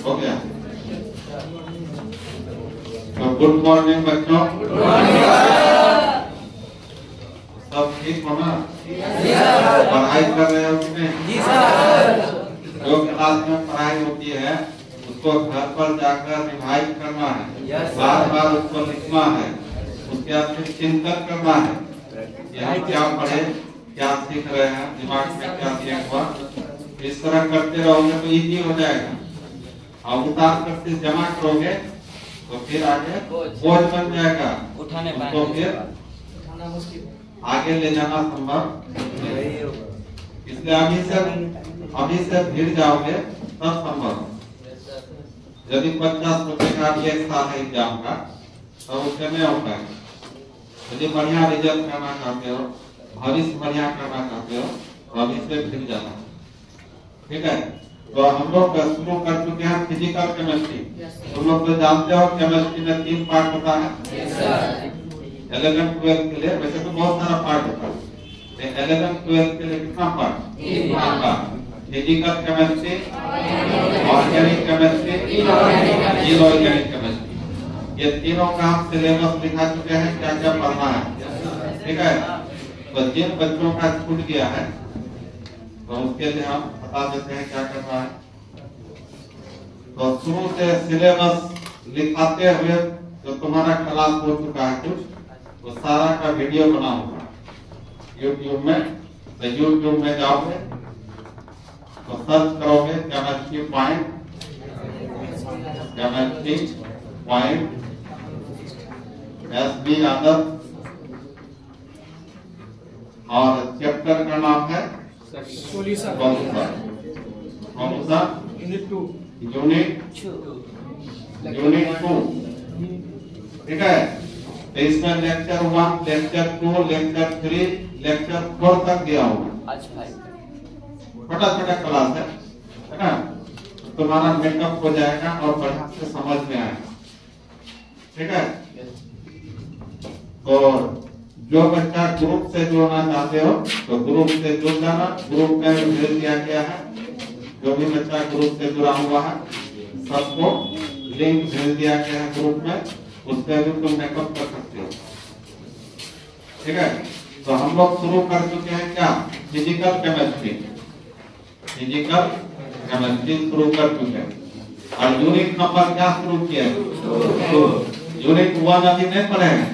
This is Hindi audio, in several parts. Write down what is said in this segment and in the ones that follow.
हो गया। तो गुड मॉर्निंग बच्चों। सब ठीक हो ना? पढ़ाई कर रहे हो कि नहीं? जो क्लास में पढ़ाई होती है उसको घर पर जाकर रिवाइज करना है, बार बार उसको लिखना है, उसके बाद फिर चिंतन करना है यहाँ क्या पढ़े, क्या सीख रहे हैं, दिमाग में क्या सीख हुआ। इस तरह करते रहोगे तो इजी हो जाएगा। और उतार करके जमा करोगे तो फिर आगे बोझ बन जाएगा, उसको फिर आगे ले जाना संभव नहीं। इसलिए अभी से भिड़ जाओगे तब संभव। यदि बच्चा सोचेगा अभी एक साल है एग्जाम का तो उससे नहीं हो पाएगा। यदि बढ़िया रिजल्ट करना चाहते हो, भविष्य बढ़िया करना चाहते हो तो अभी से भिड़ जाना। ठीक है, तो हम लोग शुरू कर चुके हैं फिजिकल केमिस्ट्री। तुम लोग तो जानते हो केमिस्ट्री में 3 पार्ट होता है। 11, 12 के लिए वैसे तो बहुत सारा पार्ट होता है। 11, 12 के लिए कितना part? 3 part. Physical chemistry, organic chemistry, inorganic chemistry, ये तीनों का हम सिलेबस लिखा चुके हैं, क्या क्या पढ़ना है। ठीक है, तो जिन बच्चों का छूट गया है तो उसके लिए हम बता देते हैं क्या करना है। तो शुरू से सिलेबस लिखाते हुए जो तुम्हारा क्लास हो चुका है कुछ, तो सारा का वीडियो बना होगा यूट्यूब में। तो यूट्यूब में जाओगे तो सर्च करोगे केमिस्ट्री पॉइंट SB यादव, और चैप्टर का नाम है सॉल्यूशन यूनिट 2। ठीक है, तो इसमें लेक्चर 1, लेक्चर 2, लेक्चर 3, लेक्चर 4 तक दिया होगा। छोटा छोटा क्लास है ना, तुम्हारा मेकअप हो जाएगा और बढ़िया से समझ में आएगा। ठीक है, तो जो बच्चा ग्रुप से जुड़ना चाहते हो तो ग्रुप से जुड़ जाना। ग्रुप में भेज दिया गया है, जो भी बच्चा ग्रुप से जुड़ा हुआ है सबको लिंक भेज दिया गया है ग्रुप में, उस पर भी तुम मेकअप कर सकते हो। ठीक है, तो हम लोग शुरू कर चुके हैं क्या? फिजिकल केमिस्ट्री शुरू कर चुके हैं। और यूनिट नंबर क्या शुरू किया है? यूनिट 1 अभी नहीं पढ़े हैं,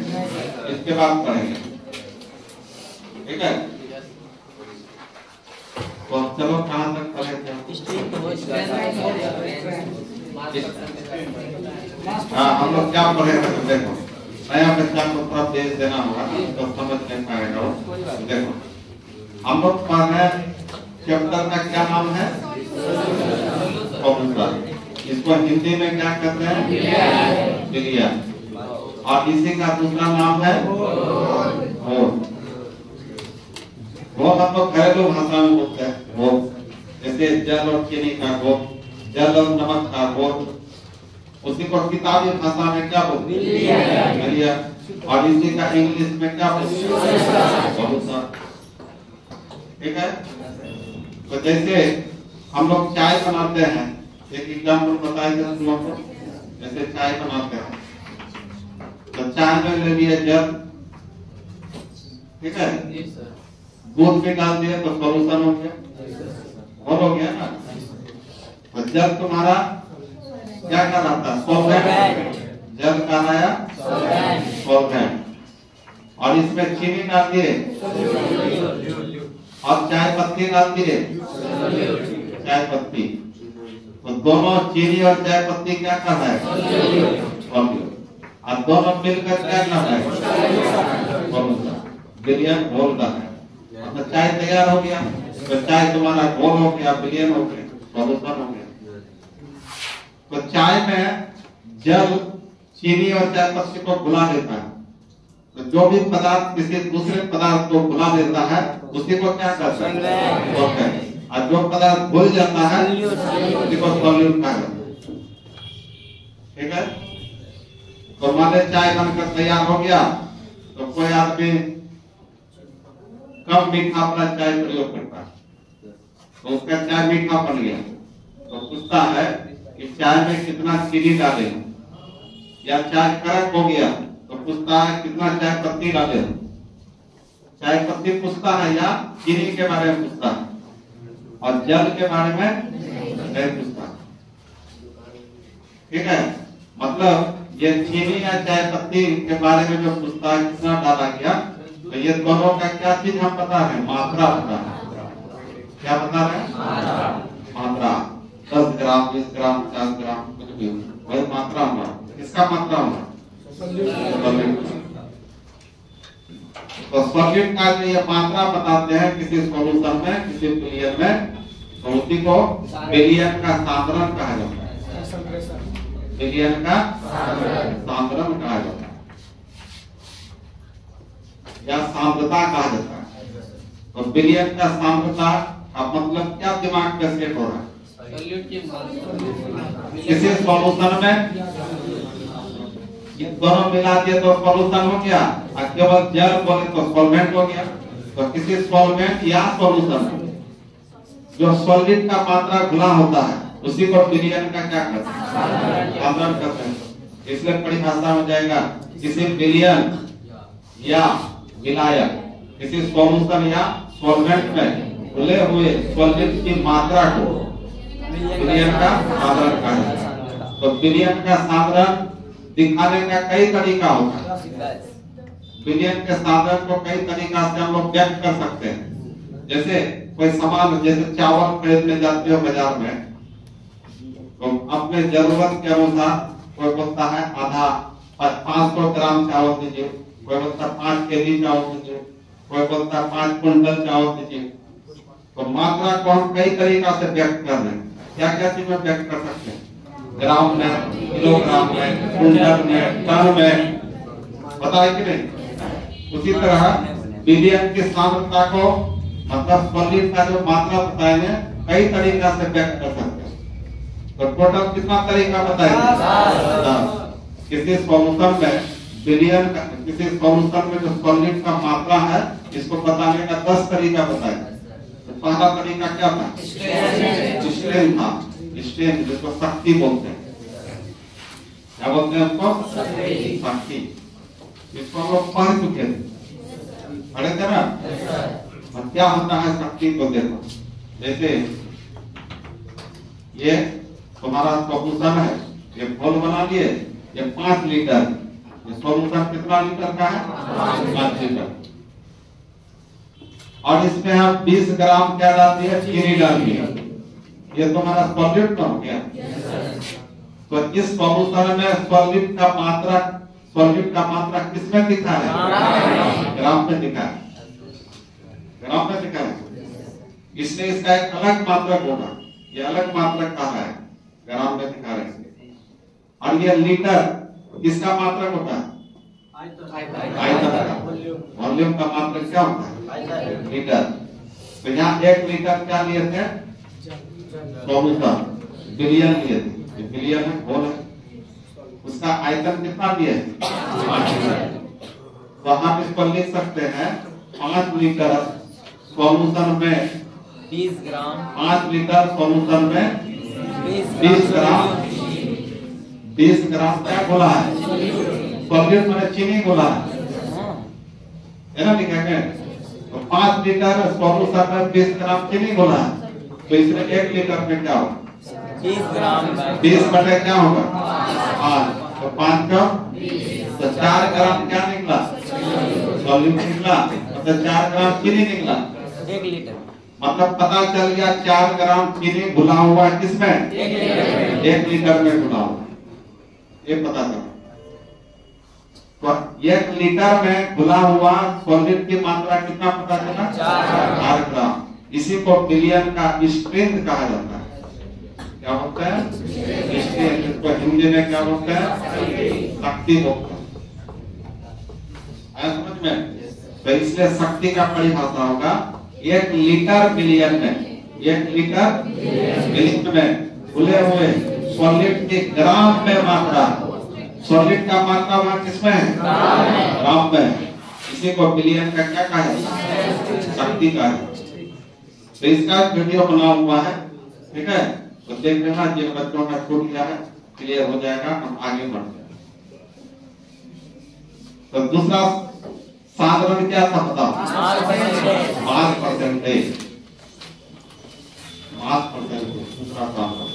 इसके बाद पढ़ेंगे। ठीक है, तो चलो कहाँ तक पढ़े थे? हाँ, हम लोग क्या पढ़े थे? तो देखो, नया बच्चा को थोड़ा तेज देना होगा तो समझ नहीं पाएगा। देखो, हम लोग पढ़ रहे चैप्टर का क्या नाम है? इसको हिंदी में क्या कहते हैं? विज्ञान। और इसी का दूसरा नाम है वो हम लोग घरेलू भाषा में बोलते हैं वो, जैसे जल और चीनी का घोल, जल और नमक का घोल, उसी को किताबी भाषा में क्या बोलते हैं? और इसी का इंग्लिश में क्या बोलते हैं? ठीक है, तो जैसे हम लोग चाय बनाते हैं, एक एग्जाम्पल बताएंगे तुम लोग को। जैसे चाय बनाते हैं तो चाय में ले लिए जल, ठीक है, दूध भी डाल दिए तो सॉल्यूशन हो गया, हो गया ना। तो जल तुम्हारा क्या कहलाता है? सॉल्वेंट। जल कहलाया सॉल्वेंट। और इसमें चीनी डाल दिए और चाय पत्ती डाल दिए, चाय पत्ती, तो दोनों चीनी और चाय पत्ती क्या करना है? सॉल्यूट। और दोनों मिलकर क्या करना है? विलयन घोल का है। तो चाय तैयार हो गया, तो चाय तुम्हारा घोल हो गया, विलयन हो गया, सॉल्यूशन हो गया। तो चाय में जल, चीनी और चाय पत्ती को घुला देता है। तो जो भी पदार्थ किसी दूसरे पदार्थ को घुला देता है उसी को क्या कहते हैं? और जो पदार्थ घुल जाता है उसी को सॉल्यूट कहते हैं। ठीक है, तो मान लीजिए चाय बनकर तैयार हो गया, तो कोई आदमी कम मीठा अपना चाय प्रयोग करता है, तो उसका चाय मीठा बन गया, तो पूछता है कि चाय में कितना चीनी डाले, या चाय कड़क हो गया तो पूछता है कितना चाय पत्ती डाले। चाय पत्ती पूछता है या चीनी के बारे में पूछता है, और जल के बारे में नहीं पूछता। ठीक है, मतलब ये चीनी या चाय पत्ती के बारे में जो पूछता है कितना डाला गया, तो ये दोनों का क्या चीज हम बता रहे हैं, मात्रा बता रहे हैं। क्या बता रहे हैं? मात्रा। 10 ग्राम 20 ग्राम 50 ग्राम कुछ भी, वही मात्रा हुआ। किसका मात्रा हुआ? तो सॉलिड का जो ये मात्रा बताते हैं किसी सॉल्यूशन में, किसी बिलियन में, तो उसी को बिलियन का सांद्रण कहा जाता है। बिलियन का सांद्रण कहा जाता है या सांद्रता कहा जाता है। तो बिलियन का सांद्रता का मतलब क्या दिमाग में सेट हो रहा है? किसी सॉल्यूशन में दोनों मिला दिए तो सॉल्यूशन हो गया, और केवल जल बोले तो सॉल्वेंट हो गया। तो किसी सॉल्वेंट या सॉल्यूशन में जो सॉलिड का मात्रा घुला होता है उसी को बिलियन का क्या कहते हैं? सांद्रण कहते हैं। इसलिए परिभाषा हो जाएगा किसी बिलियन या विलायक, किसी सॉल्यूशन या सॉल्वेंट में घुले हुए सॉलिड की मात्रा को बिलियन का सांद्रण कहा जाता है। तो बिलियन का सांद्रण दिखाने का कई तरीका होता है। बिलियन के सांद्रण को कई तरीका से हम लोग व्यक्त कर सकते हैं। जैसे कोई सामान, जैसे चावल खरीदने जाते हो बाजार में, तो अपने जरूरत के अनुसार कोई बोलता है आधा 500 ग्राम चावल दीजिए, कोई बोलता है 5 केजी चावल दीजिए, कोई बोलता है 5 क्विंटल चावल दीजिए। तो मात्रा को हम कई तरीका से व्यक्त कर रहे हैं। क्या क्या चीज में व्यक्त कर सकते हैं? ग्राम में, किलोग्राम में, क्विंटल में, टन में, बताए कि नहीं? उसी तरह बिलियन की सांद्रता को, मतलब सॉलिड का जो मात्रा बताएंगे, कई तरीका से व्यक्त कर सकते हैं। तो टोटल कितना तरीका बताएंगे? किसी सॉल्यूशन में बिलियन का, किसी सॉल्यूशन में जो सॉलिड का मात्रा है इसको बताने का 10 तरीका बताएंगे। तो पहला तरीका क्या था? स्ट्रेन था। स्ट्रेन जिसको शक्ति बोलते हैं। क्या बोलते हैं उसको? शक्ति। इसको हम लोग पढ़ चुके थे, पढ़े थे ना? और क्या होता है शक्ति को देखो। जैसे ये तुम्हारा सॉल्यूशन है, ये घोल बना लिए, ये 5 लीटर, ये सॉल्यूशन कितना लीटर का है? 5 लीटर। और इसमें हम 20 ग्राम क्या डाल दिया? चीनी डाल दिया। ये तुम्हारा सॉलिड हो गया। तो इस सॉल्यूशन में सॉलिड का मात्रा किसमें दिखा है? ग्राम में दिखा है। ग्राम में दिखा है। इसलिए इसका एक अलग मात्रक होगा। ये अलग मात्रक कहा है, ग्राम में दिखा रहे हैं। और ये लीटर इसका मात्रक होता है आयतन। वॉल्यूम का मात्रक क्या होता है? लीटर। तो यहाँ 1 लीटर क्या लिए थे? सॉल्यूशन। बिलियन लिए थे। बिलियन है, घोल है, उसका आयतन कितना दिए? 5 लीटर। तो हम इसको लिख सकते हैं 5 लीटर सॉल्यूशन में 20 ग्राम, 5 लीटर सॉल्यूशन में 20 ग्राम, 20 ग्राम क्या घोला है? सॉलिड में चीनी घोला है ना? लिखा है। तो 5 लीटर सॉल्यूशन में 20 ग्राम चीनी घोला है। तो इसमें 1 लीटर में क्या होगा? 20 ग्राम। 20 बटे क्या होगा? 5। तो 5 का तो 4 ग्राम क्या निकला? सॉल्यूट निकला। मतलब 4 ग्राम चीनी निकला। 1 लीटर। मतलब पता चल गया 4 ग्राम चीनी घुला हुआ है किसमें? 1 लीटर में घुला हुआ। ये पता चला। तो 1 लीटर में घुला हुआ सॉलिड की मात्रा कितना पता चला? 4 ग्राम। इसी को बिलियन का स्ट्रेंथ कहा जाता है। क्या बोलते हैं? स्ट्रेंथ। इसको हिंदी में क्या बोलते हैं? शक्ति बोलते हैं। आया समझ में? तो इसलिए शक्ति का परिभाषा होगा 1 लीटर बिलियन में, 1 लीटर बिलियन में घुले हुए सॉलिड के ग्राम में मात्रा। सॉलिड का मात्रा वहां किसमें है? ग्राम में। इसी को बिलियन का क्या कहा है? शक्ति का है। तो इसका वीडियो बना हुआ है, ठीक है? तो देख लेना, जिन बच्चों का छूट गया है क्लियर हो जाएगा, हम आगे बढ़ते हैं। तो दूसरा साधारण क्या था बताओ? Mass percentage. मास परसेंटेज दूसरा साधारण।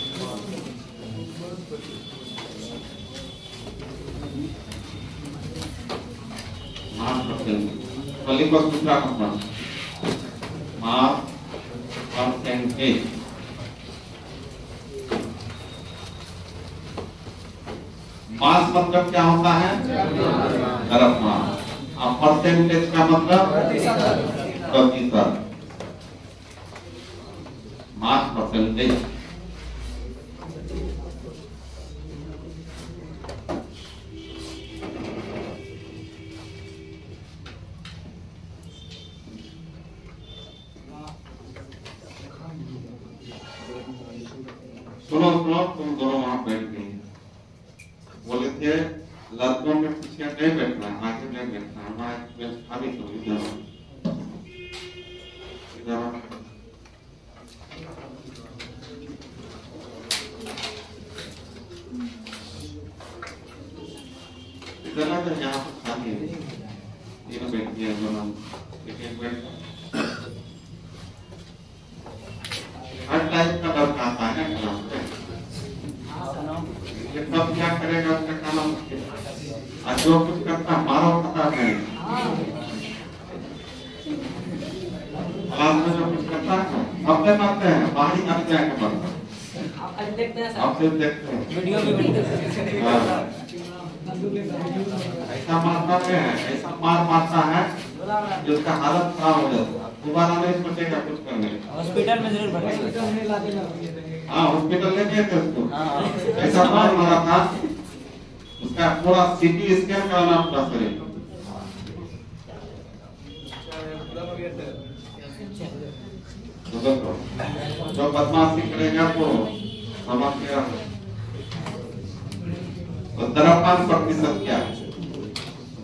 मास परसेंटेज लिखो दूसरा नंबर, मास परसेंटेज। मास मतलब क्या होता है? द्रव्यमान। अब परसेंटेज का मतलब प्रतिशत। Mass percentage. सुनो सुनो, तुम दोनों वहां बैठ गए। बोले थे लड़कों के पीछे नहीं बैठना, आगे नहीं बैठना, हमारा खाली तो इधर इधर यहाँ पर खाली है, ये बैठ गया दोनों, एक बैठ। हर टाइप का डर आता है क्लास में। ये सब क्या करेगा उसका काम, और जो कुछ करता मारो पता नहीं। क्लास में जो कुछ करता है अपने मारते हैं, बाहरी आने जाएंगे बनता। आप सिर्फ देखते हैं, वीडियो भी बनते हैं। ऐसा मारता है, ऐसा मारता है कि उसका हालत खराब हो जाता है, दोबारा नहीं सोचेगा कुछ करने। हॉस्पिटल में जरूर भर्ती। हाँ, हॉस्पिटल ले गए थे उसको, ऐसा मारा था, उसका पूरा सीटी स्कैन कराना पड़ा शरीर। जो बदमाशी करेगा तो समझ गया। तो द्रव्यमान प्रतिशत क्या है?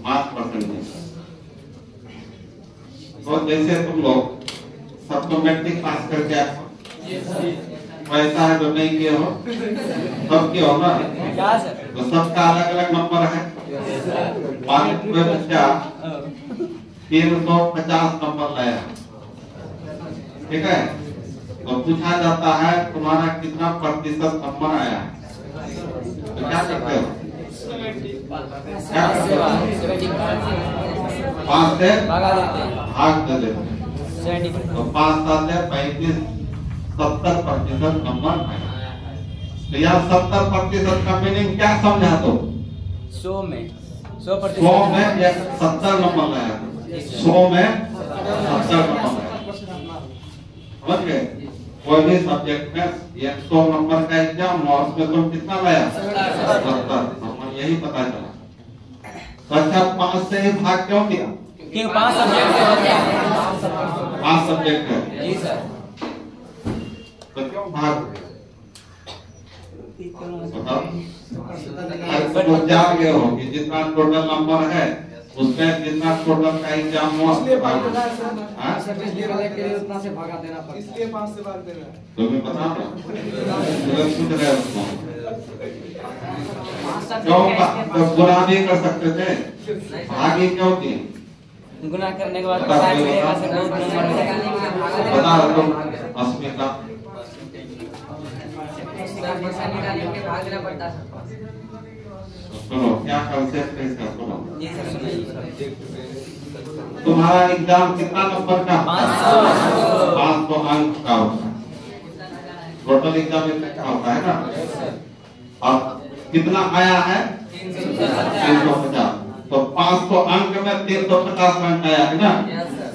Mass percentage. तो जैसे तुम लोग सब तो मैट्रिक पास करके ऐसा है जो नहीं किए हो, सब किए हो ना? तो सबका अलग अलग नंबर है। बच्चा 350 नंबर लाया, ठीक है? तो पूछा जाता है तुम्हारा कितना प्रतिशत नंबर आया है, तो क्या करते हो? 5 से भाग दे देते, तो 5 7 35 70% नंबर आया। तो यह 70% का मीनिंग क्या समझा दो? 100 में 100 में 70 नंबर लाया, 100 में 70 नंबर लाया। समझ गए? कोई भी सब्जेक्ट में 100 नंबर का एग्जाम हुआ, उसमें तुम कितना लाया? 70 नंबर। यही पता चला। तो अच्छा 5 से ही भाग क्यों किया? क्यों 5 सब्जेक्ट है? 5 सब्जेक्ट है जी सर। तो क्यों भाग? तो जान गए हो कि जितना टोटल नंबर है उसमें जितना टोटल का एग्जाम हुआ इसलिए उतना से भागा देना पड़ता है, इसलिए 5 से भाग देना। तुम्हें पता है? पूछ रहे उसको क्यों गुनाह नहीं कर सकते थे, भागी क्यों थी? गुनाह करने के बाद पता चलेगा सर बहुत नंबर बता दो अस्मिता। भाग देना पड़ता है। सुनो क्या कंसेप्ट है इसका, सुनो। जी सर सुनाइए। तुम्हारा एग्जाम कितना नंबर का? 500 अंक का होता है। टोटल एग्जाम इतना का होता है ना। अब कितना आया है? 350। तो 500 अंक में 350 अंक आया है ना,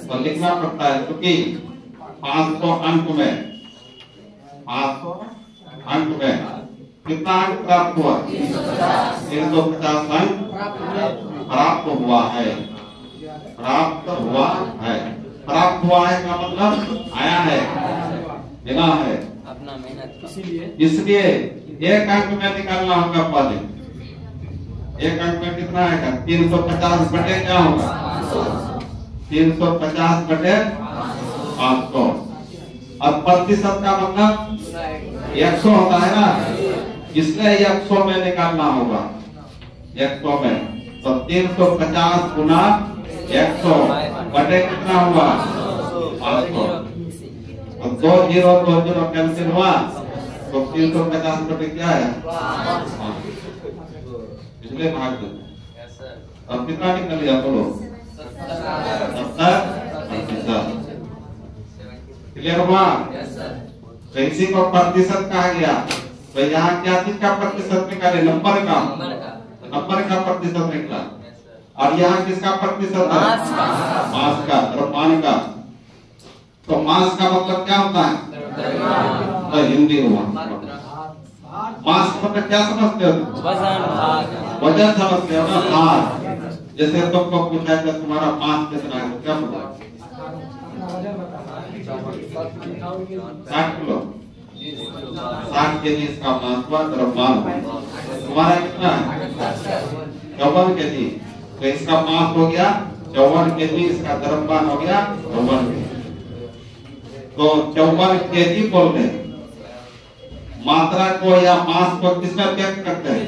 तो लिखना पड़ता है क्योंकि 500 अंक में 500 अंक में कितना अंक प्राप्त हुआ? 350 अंक प्राप्त हुआ है। प्राप्त हुआ है, प्राप्त हुआ है का मतलब आया है, मिला है। अपना मेहनत इसलिए एक अंक में निकालना होगा पहले। एक अंक में कितना आएगा? 350 बटे क्या होगा? 350 बटे 500। अब प्रतिशत का मतलब 100 होता है ना, इसलिए 100 में निकालना होगा। 100 में तो 350 गुना 100 बटे कितना हुआ 500। अब 2020 कैंसिल हुआ तो 350 बटे क्या है, इसलिए भाग दो। अब कितना निकल गया बोलो, 70%। क्लियर हुआ? तो इसी को प्रतिशत कहा गया। तो यहाँ क्या चीज का प्रतिशत निकाले, नंबर का, नंबर का प्रतिशत निकला। और यहाँ किसका प्रतिशत है, मास का, द्रव्यमान का। तो मास का मतलब क्या होता है, तो हिंदी हुआ मास का मतलब क्या समझते हो, वजन समझते हो ना, भार। जैसे तुमको पूछा है तुम्हारा मास कितना है, तो क्या बोला, 60 किलो, 60 केजी इसका मास हुआ, द्रव्यमान। तुम्हारा कितना है 54 केजी, तो इसका मास हो गया 54 केजी, इसका द्रव्यमान हो गया 54 केजी। तो 54 केजी बोलते हैं। मात्रा को या मास को किसमें व्यक्त करते हैं,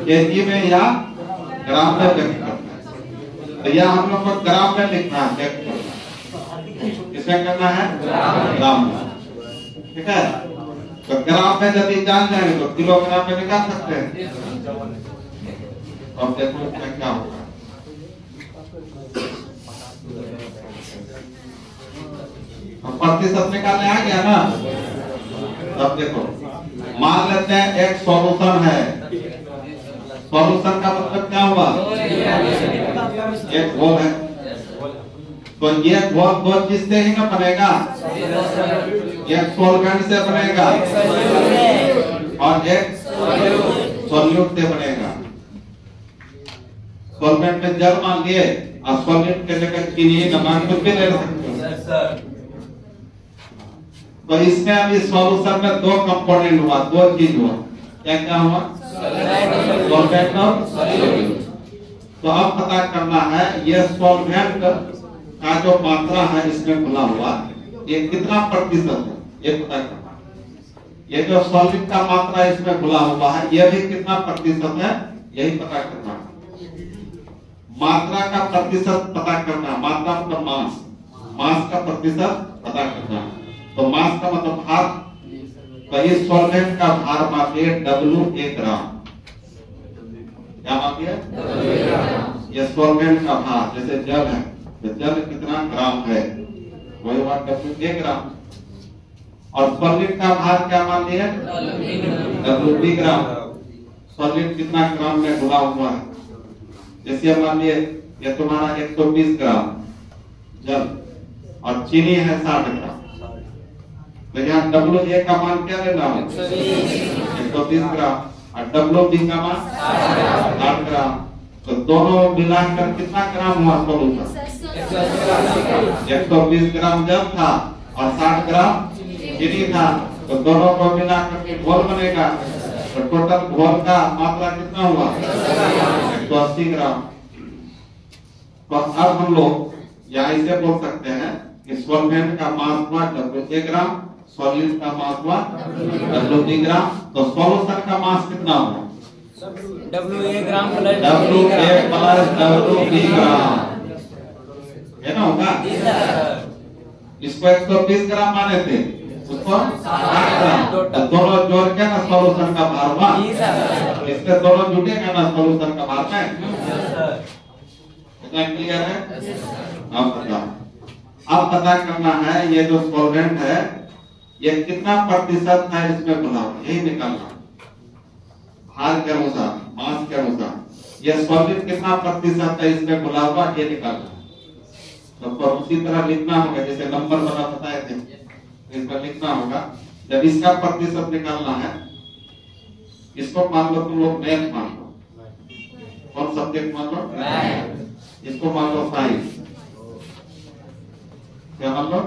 केजी में या ग्राम में व्यक्त करते हैं। तो यह हम लोग को ग्राम में लिखना है, व्यक्त करना है। किसमें करना है, ग्राम में। ठीक है, तो ग्राम में यदि जान जाएंगे तो किलोग्राम में निकाल सकते हैं। अब देखो इसमें क्या होगा, प्रतिशत निकालने आ गया ना। अब देखो मान लेते हैं एक सॉल्यूशन है, सॉल्यूशन का मतलब क्या हुआ, एक घोल है। तो ये घोल दो चीज से ही ना बनेगा, एक सॉल्वेंट से बनेगा और एक सॉल्यूट से बनेगा। सॉल्वेंट में जल मान लिए और सॉल्यूट के जगह चीनी नमक कुछ भी ले सकते हो। तो इसमें अभी सॉल्यूशन में दो कंपोनेंट हुआ, दो चीज हुआ। क्या क्या हुआ, सॉल्वेंट और सॉल्यूट। तो अब पता करना है ये सॉल्वेंट का जो मात्रा है इसमें घुला हुआ ये कितना प्रतिशत है, ये पता करना। ये जो सॉल्वेंट का मात्रा इसमें घुला हुआ है ये भी कितना प्रतिशत है, यही पता करना। मात्रा का प्रतिशत पता करना, मात्रा मतलब मास, मास का प्रतिशत पता करना। तो मास का मतलब भार। तो इस सॉल्वेंट का भार मापिए W 1 ग्राम। क्या मापिए, ये सॉल्वेंट का भार। जैसे जल है तो जल कितना ग्राम है, वही बात W 1 ग्राम। और सॉल्वेंट का भार क्या मान लिया, W 2 ग्राम। सॉल्वेंट कितना ग्राम में घुला हुआ है, जैसे मान लिए ये तुम्हारा 120 ग्राम जल और चीनी है 60 ग्राम। तो यहाँ W1 का मान क्या लेना है, 120 ग्राम और W2 का मान 60 ग्राम। तो दोनों मिलाकर कितना ग्राम हुआ सॉल्यूशन, 120 ग्राम जल था और 60 ग्राम चीनी था। तो दोनों को मिलाकर के घोल बनेगा। तो टोटल घोल का मात्रा कितना हुआ, 180 ग्राम। तो अब हम लोग यहाँ इसे बोल सकते हैं कि सॉल्वेंट का मास हुआ W1 ग्राम, सॉल्यूट का मास हुआ W2 ग्राम। तो सॉल्यूशन का मास कितना हुआ, W1 gram plus W1 plus W2 ग्राम, है ना, होगा। इसको 120 ग्राम माने थे, उसको 60 ग्राम। तो दोनों जोड़ के ना सॉल्यूशन का भार हुआ, इससे दोनों जुटेगा ना सॉल्यूशन का भार में। इतना क्लियर है। अब पता करना है ये जो सॉल्वेंट है ये कितना प्रतिशत है इसमें घुला हुआ, यही निकालना भार के अनुसार, मास के अनुसार। ये सॉल्वेंट कितना प्रतिशत है इसमें घुला हुआ, ये निकालना। तो उसी तरह लिखना होगा जैसे नंबर वाला बताए थे, इसमें लिखना होगा। जब इसका प्रतिशत निकालना है, इसको मान लो तुम लोग मैथ मान लो, कौन सब्जेक्ट मान लो, इसको मान लो साइंस। क्या मान लो,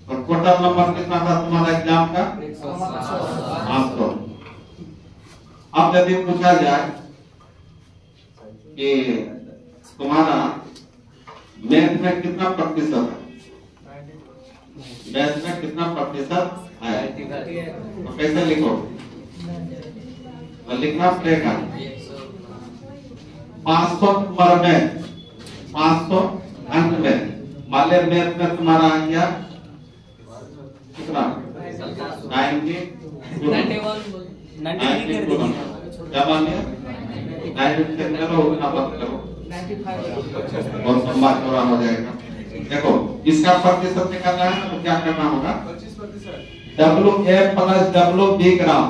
और टोटल नंबर कितना था तुम्हारा एग्जाम का, 500। अब यदि पूछा जाए कि तुम्हारा मैथ में कितना प्रतिशत है, मैथ में कितना प्रतिशत है, तो कैसे लिखो? तो लिखना पड़ेगा 500 नंबर में 500 अंक में माले मैथ में तुम्हारा आ गया कितना 90 क्या मान लिया 90 से करो उतना मत करो बहुत लंबा चौड़ा हो जाएगा। देखो इसका प्रतिशत निकालना है तो क्या करना होगा 25% WA प्लस WB ग्राम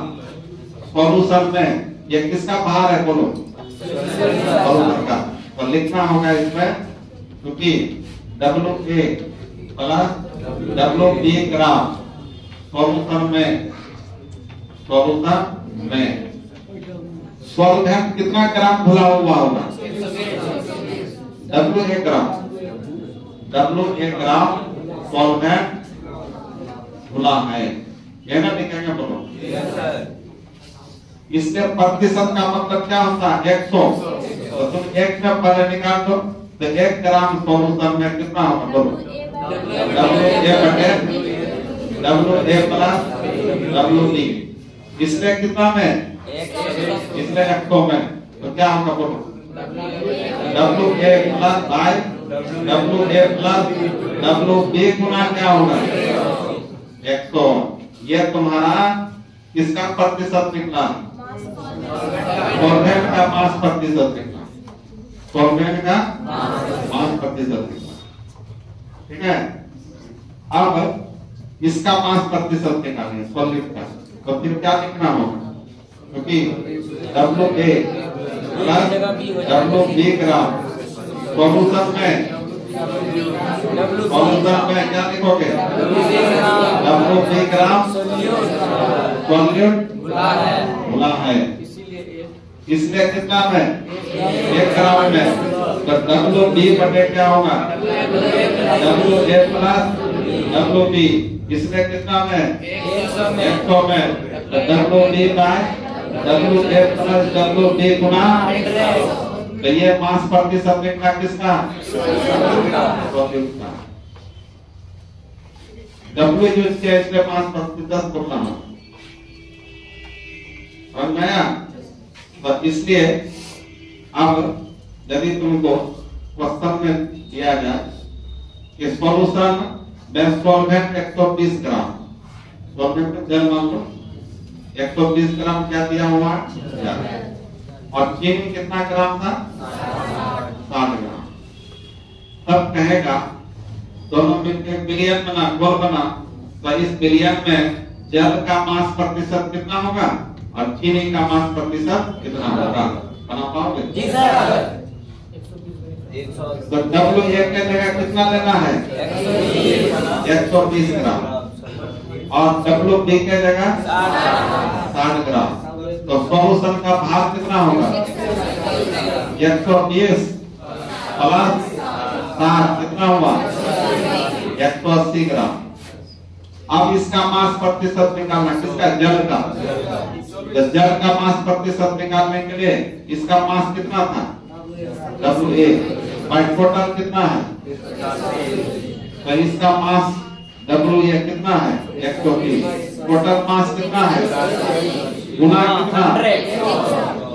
सॉल्यूशन में ये किसका भार है बोलो सॉल्यूशन का। तो लिखना होगा इसमें क्योंकि WA प्लस WB ग्राम सॉल्यूशन में सॉल्वेंट कितना ग्राम घुला हुआ होगा WA ग्राम सॉल्वेंट घुला है ये ना लिखेंगे बोलो। इसके प्रतिशत का मतलब क्या होता है 100। तो तुम 1 में पहले निकाल दो तो 1 ग्राम सॉल्यूशन में कितना होगा बोलो WA प्लस WB। इसमें कितना में इसमें 100 में तो क्या होगा बोलो WA plus by WA plus WB गुना क्या होगा 100। ये तुम्हारा किसका प्रतिशत निकला सॉल्वेंट का मास प्रतिशत निकला सॉल्वेंट का मास प्रतिशत निकला। ठीक है अब इसका मास प्रतिशत निकालेंगे सॉल्वेंट का तो फिर क्या लिखना होगा क्योंकि WA प्लस WB ग्राम सॉल्यूशन में क्या लिखोगे WB ग्राम सॉल्यूट घुला है इसलिए कितना में 1 ग्राम में तो WB बटे क्या होगा WA प्लस WB इसमें कितना में 100 में तो WB by WA plus WB गुना तो ये मास प्रतिशत निकला किसका W यूज किया इसलिए मास प्रतिशत बोलना समझ में आया। तो इसलिए अब यदि तुमको क्वेश्चन में दिया जाए कि सॉल्यूशन में सॉल्वेंट 120 ग्राम सॉल्वेंट में जल मान लो 120 ग्राम क्या दिया हुआ और चीनी कितना ग्राम था 60 ग्राम। तब कहेगा दोनों मिलकर बिलियन बना गोल बना तो इस बिलियन में जल का मास प्रतिशत कितना होगा और चीनी का मास प्रतिशत कितना होगा बना पाओगे जी सर। तो WA के जगह कितना लेना है 120 ग्राम और WB के जगह 60 ग्राम। तो सॉल्यूशन का भार कितना होगा 120 प्लस 60 कितना हुआ 180 ग्राम। अब इसका मास प्रतिशत निकालना किसका जल का तो जल का मास प्रतिशत निकालने के लिए इसका मास कितना था WA और टोटल कितना है तो इसका मास WA कितना है 120 टोटल मास कितना है गुना कितना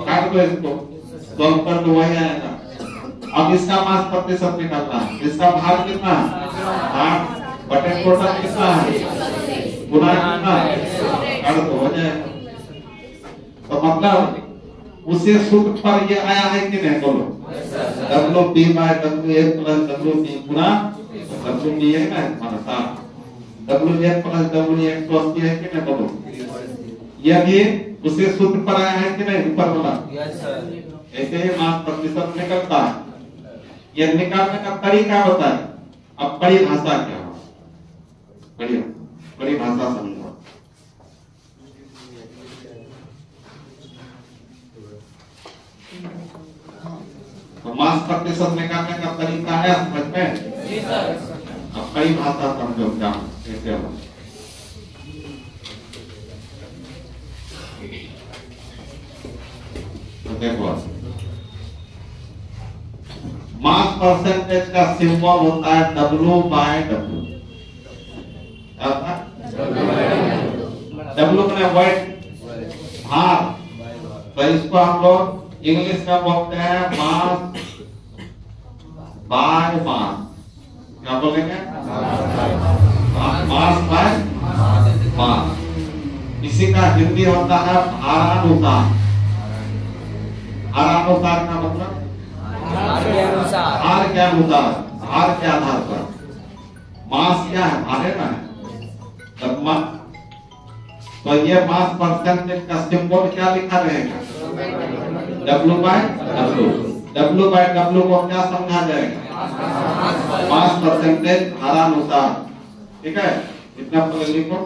काट दो इसको 2 पर तो वही आएगा। अब इसका मास प्रतिशत निकालना है इसका भाग कितना है 8 बटे टोटल कितना है गुना कितना काट दो हो जाएगा। तो मतलब उसी सूत्र पर ये आया है कि नहीं बोलो WB by WA plus WB गुना WB है ना हमारा WA प्लस WA 180 है कि नहीं बोलो। यह भी उसी सूत्र पर आया है कि नहीं ऊपर वाला ऐसे ही मास प्रतिशत निकलता है। यह निकालने का तरीका होता है। अब बड़ी भाषा क्या हो बड़ी भाषा समझो। तो मास प्रतिशत निकालने का तरीका है समझ में जी सर। अब कई भाषा समझो क्या कैसे हो। तो देखो मास परसेंटेज का सिंबल होता है W/W W मैंने वेट, भार। तो इसको हम लोग इंग्लिश में बोलते हैं मास बाय मास। क्या बोलेंगे? Mass by mass. इसी का हिंदी होता है भारानुसार। भारानुसार का मतलब भार के अनुसार, भार के आधार पर। मास क्या है? भारे ना है। तो ये मास परसेंटेज का सिंबल क्या लिखा रहेगा? W by W। W by W को क्या समझा जाएगा? मास परसेंटेज भारानुसार। ठीक है, इतना पहले लिखो।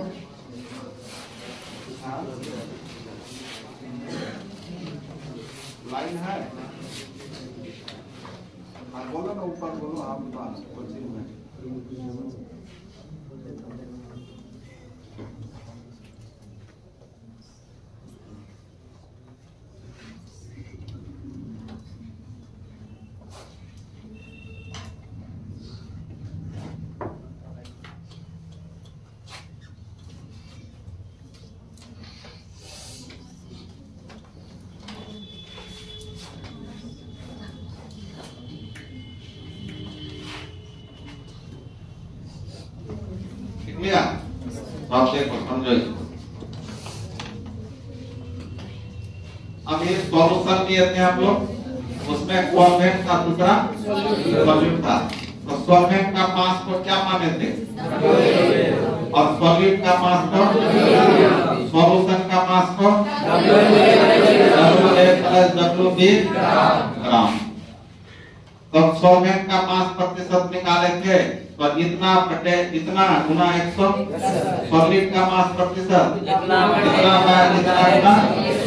लाइन है, बोलो ना, ऊपर बोलो आप पास कोचिंग में। आप देखो, समझो। अब ये सॉल्यूशन लिए थे हम लोग, उसमें सॉल्वेंट का दूसरा सॉल्यूट था। तो सॉल्वेंट का मास को क्या माने थे? और सॉल्यूट का मास को, सॉल्यूशन का मास को W+W ग्राम। तो सॉल्वेंट का मास प्रतिशत निकाले थे, तो इतना बटे इतना गुना 100। सॉलिड का मास प्रतिशत इतना बाय इतना गुना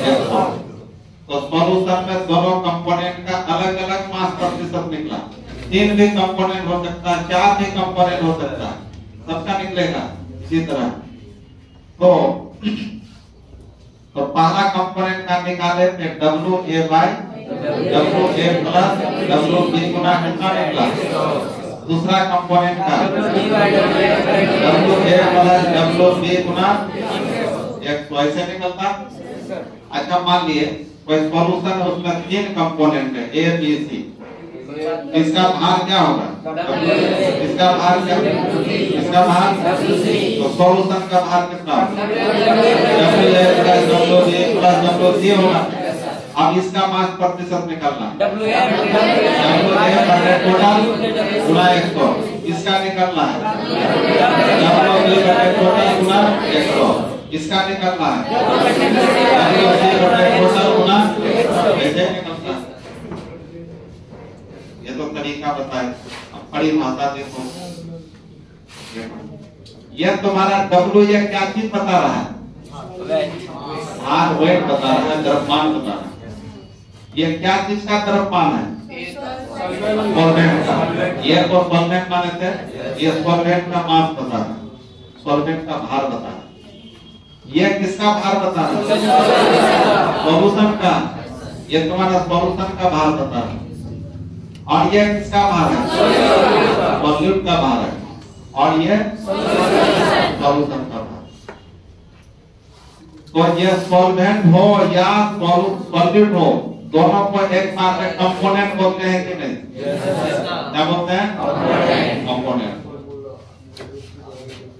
100। तो सॉल्यूशन में दोनों कंपोनेंट का अलग अलग मास प्रतिशत निकला। 3 भी कंपोनेंट हो सकता है, 4 भी कंपोनेंट हो सकता है, सबका निकलेगा इसी तरह। तो पहला कंपोनेंट का निकाले थे WA by WA plus WB गुना कितना निकला? दूसरा कंपोनेंट का WA प्लस WB गुना 100 ऐसे निकलता। अच्छा, मान लिए कोई सॉल्यूशन है, उसमें 3 कंपोनेंट है A B C। इसका भार क्या होगा? इसका भार क्या? इसका भार। तो सॉल्यूशन का भार कितना? WA plus WB plus WC होगा। अब इसका मास प्रतिशत निकालना, WA टोटल गुना 100। इसका निकालना है WB टोटल गुना 100। इसका निकालना है WC टोटल गुना, ऐसे निकलता है। ये तो तरीका बताए। अब बड़ी भाषा देखो, ये तुम्हारा W ये क्या चीज बता रहा है? भार, वेट बता रहा है, द्रव्यमान बता रहा है। ये क्या चीज का द्रव्यमान है? सॉल्वेंट का। ये को सॉल्वेंट माने थे, ये सॉल्वेंट का मास बता रहा है, सॉल्वेंट का भार बता रहा है। ये किसका भार बता रहा है? सॉल्यूशन का। ये तुम्हारा सॉल्यूशन का भार बता रहा है। और ये किसका भार है? सॉल्यूट का भार है। और ये सॉल्यूशन का भार। तो ये सॉल्वेंट हो या सॉल्यूट हो, दोनों को एक साथ में कंपोनेंट बोलते हैं कि नहीं? क्या बोलते हैं? कंपोनेंट।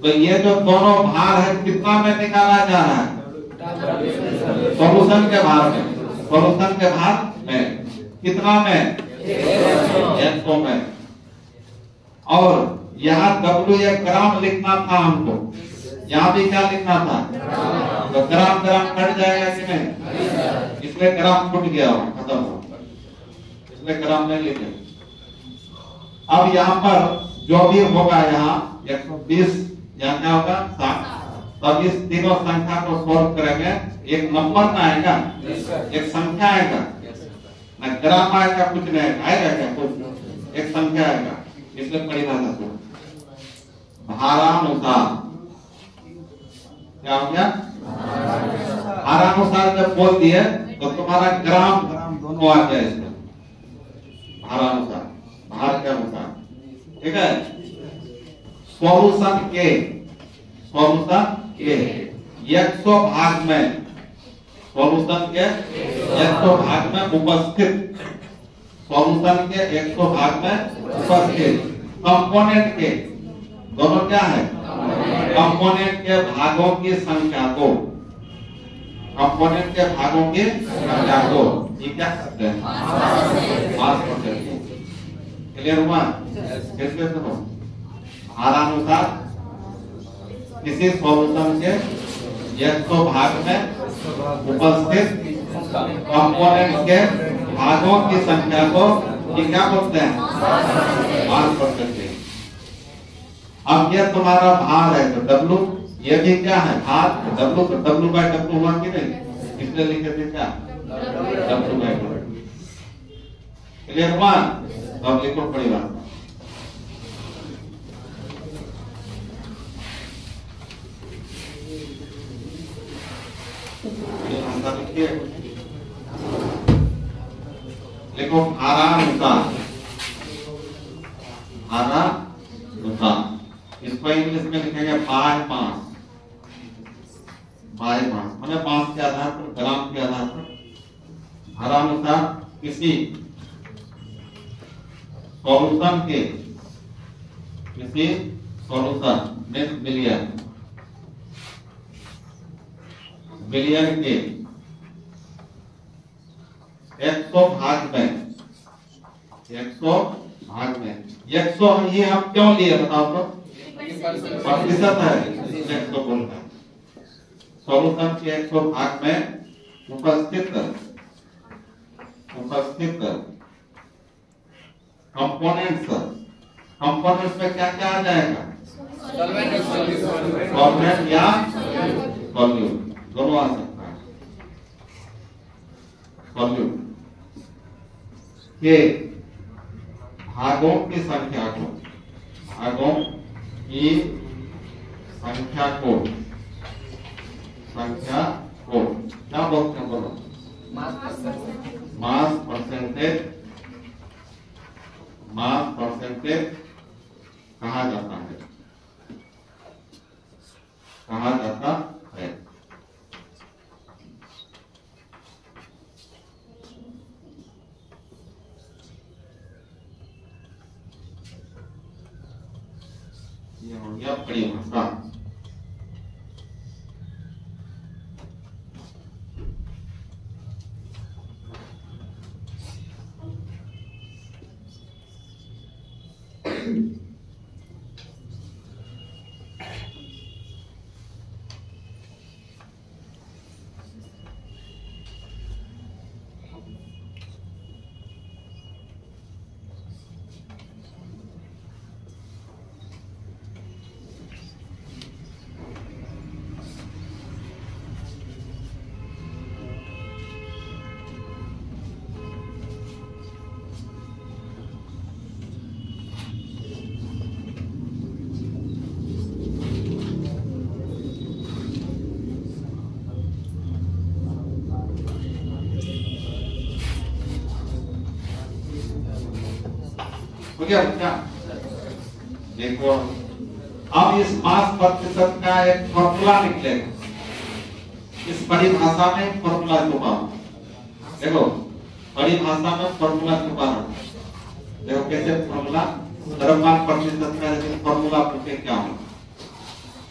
तो ये जो दोनों भार है कितना में निकाला जा रहा है? सॉल्यूशन के भार में। सॉल्यूशन के भार में कितना में? 100 में। और यहाँ W ग्राम लिखना था हमको, यहाँ भी क्या लिखना था? तो ग्राम ग्राम कट जाएगा कि नहीं? इसलिए ग्राम छूट गया, खत्म हो, इसलिए ग्राम नहीं लिखे। अब यहाँ पर जो भी होगा, यहाँ 120 यहाँ क्या होगा? 60। तब इस तीनों संख्या को सोल्व करेंगे, एक नंबर ना आएगा, एक संख्या आएगा ना, ग्राम आएगा, कुछ नहीं आएगा क्या? कुछ एक संख्या आएगा। इसलिए परिभाषा सुनो, भारानुसार क्या हो गया? भारानुसार जब बोल दिए तो तुम्हारा ग्राम दोनों आ जाए इसमें। भारानुसार, भार के अनुसार, ठीक है। सॉल्यूशन के 100 भाग में, सॉल्यूशन के 100 भाग में उपस्थित, सॉल्यूशन के 100 भाग में उपस्थित कंपोनेंट के, दोनों क्या है, कंपोनेंट के भागों की संख्या को, कंपोनेंट के भागों की संख्या को ये क्या करते हैं, मास परसेंटेज। क्लियर हुआ? फिर से सुनो, भारानुसार किसी सॉल्यूशन के 100 भाग में उपस्थित कंपोनेंट के भागों की संख्या को ये क्या बोलते हैं, मास परसेंटेज। अब ये तुम्हारा भार है तो W, ये भी क्या है, भार, W तो W/W हुआ कि नहीं, इसलिए लिखे थे क्या, W/W। क्लियर हुआ? अब लिखो बड़ी बात, लिखो भारानुसार, भारानुसार, इसको इंग्लिश में लिखेंगे बाय मास, बाय मास मतलब मास के आधार पर, ग्राम के आधार पर। भारानुसार किसी सॉल्यूशन के, किसी सॉल्यूशन में मिलियन, मिलियन के 100 भाग में, 100 भाग में, 100 ये हम क्यों लिए बताओ तो, प्रतिशत है, 100 बोलता है। सॉल्यूशन के 100 भाग में उपस्थित कंपोनेंट्स, कंपोनेंट्स में क्या क्या आ जाएगा, सॉल्वेंट या सॉल्यूट, दोनों आ सकता है। सॉल्यूट के भागों की संख्या को, भागों की संख्या को क्या बोलते हैं, बोलो, मास परसेंटेज, मास परसेंटेज कहा जाता है, कहा जाता है। ये हो गया परिभाषा। हो गया क्या? देखो अब इस मास प्रतिशत का एक फॉर्मूला निकलेगा, इस परिभाषा में फॉर्मूला छुपा, देखो परिभाषा में फॉर्मूला छुपा है। देखो कैसे फॉर्मूला, द्रव्यमान प्रतिशत का फॉर्मूला पूछे क्या हो।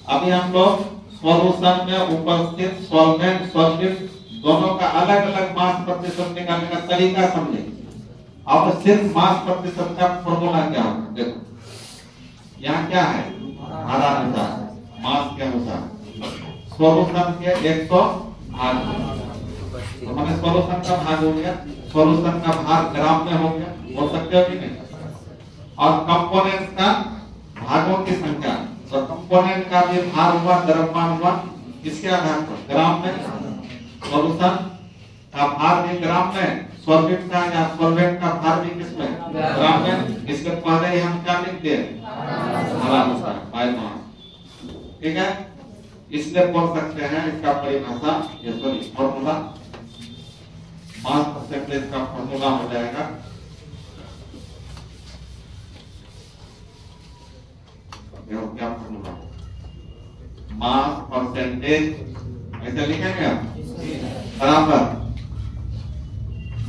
अभी हम लोग सॉल्यूशन में उपस्थित सॉल्वेंट, सॉल्यूट दोनों का अलग अलग मास प्रतिशत निकालने का तरीका समझे। अब सिर्फ मास प्रतिशत का फॉर्मूला क्या होगा, देखो यहाँ क्या है, भारानुसार, मास के अनुसार सॉल्यूशन के 100 भाग, तो मैंने सॉल्यूशन का भाग हो गया, सॉल्यूशन का भाग ग्राम में हो गया, बोल सकते हो कि नहीं। और कंपोनेंट्स का भागों की संख्या, तो कंपोनेंट का भी भार हुआ, द्रव्यमान हुआ, किसके आधार पर, ग्राम में। सॉल्यूशन का भार भी ग्राम में, सॉल्वेंट का या सॉल्वेंट का भार भी किसमें, ग्राम में। इसके पहले ही हम क्या लिख दिए, भारानुसार, बाय मास, ठीक है। इसलिए बोल सकते हैं इसका परिभाषा, ये सॉरी फॉर्मूला, मास परसेंटेज का फॉर्मूला हो जाएगा क्या फॉर्मूला, मास परसेंटेज ऐसे लिखेंगे आप बराबर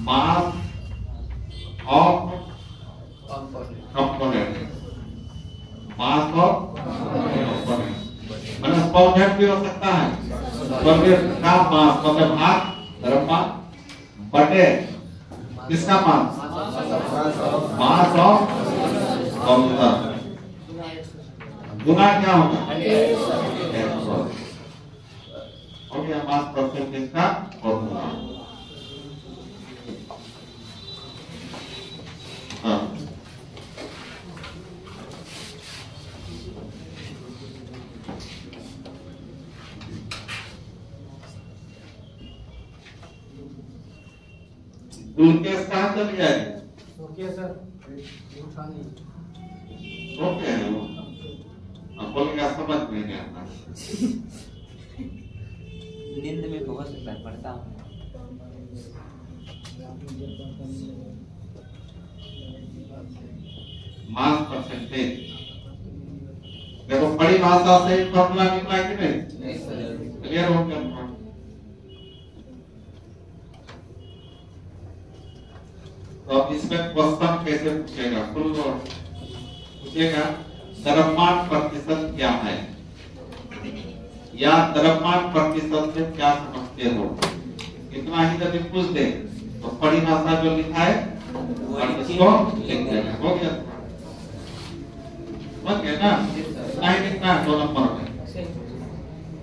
मास of component, mass of component मतलब कंपोनेंट भी हो सकता है सॉलिड का मास मतलब भाग द्रव्यमान बटे किसका मास, मास ऑफ सॉल्यूशन गुना क्या होगा हो गया मास परसेंटेज का फॉर्मूला। हाँ ग्लूकोज कहाँ चल गया है? ओके सर ओके है वो बोल क्या समझ में नहीं आता। नींद में बहुत असर पड़ता हूँ। मास परसेंटेज देखो बड़ी भाषा से फॉर्मूला निकला कि नहीं? क्लियर हो गया? तो इसमें क्वेश्चन कैसे पूछेगा? पूछेगा द्रव्यमान प्रतिशत क्या है या द्रव्यमान प्रतिशत से क्या समझते हो, इतना ही यदि पूछ दे तो परिभाषा जो लिखा है और इसको लिख देना। हो गया समझ गए ना? नहीं लिखना है 2 नंबर में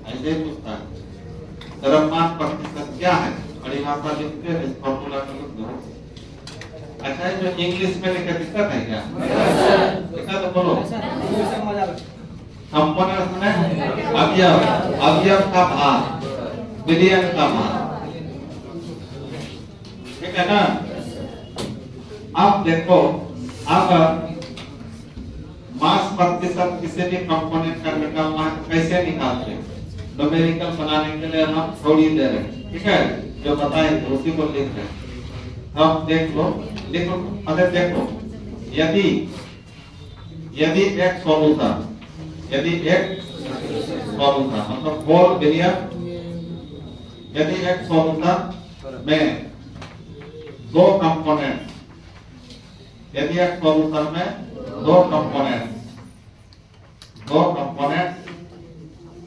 ऐसे ही पूछता है द्रव्यमान प्रतिशत क्या है, परिभाषा लिखते हैं इस फॉर्मूला को लिख दो। अच्छा है जो इंग्लिश में लिखा दिक्कत है क्या? दिक्कत तो बोलो। कंपोनेंट में अवयव, अवयव का भाग, विलयन का भाग, ठीक है ना? अब देखो अब मास प्रतिशत किसी भी कंपोनेंट का निकालना है कैसे निकालते हैं? न्यूमेरिकल बनाने के लिए हम थोड़ी दे रहे हैं, ठीक है? जो बताएंगे उसी को लिख रहे हैं। अब देख लो, देखो अगर देखो यदि एक सॉल्यूशन मतलब 4 बिलियन यदि एक सॉल्यूशन में 2 कंपोनेंट यदि एक सॉल्यूशन में 2 कंपोनेंट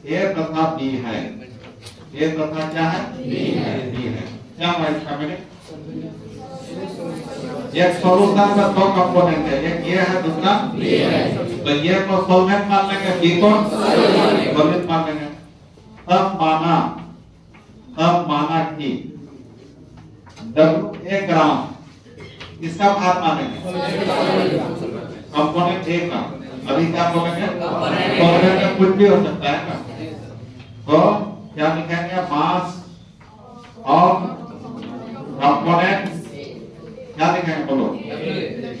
ए तथा बी है, ए तथा क्या है? बी है। क्या है इसका मीनिंग? एक सॉल्यूशन में 2 कंपोनेंट है, एक ये है दूसरा बी है, तो ये को सॉल्वेंट मान लेंगे, बी को सॉल्वेंट मान लेंगे। तब माना कि W1 ग्राम इसका भार मानेंगे कंपोनेंट ए का। अभी क्या बोलेंगे? सॉल्वेंट में कुछ भी हो सकता है ना, तो क्या लिखेंगे? मास ऑफ कंपोनेंट क्या लिखेंगे बोलो?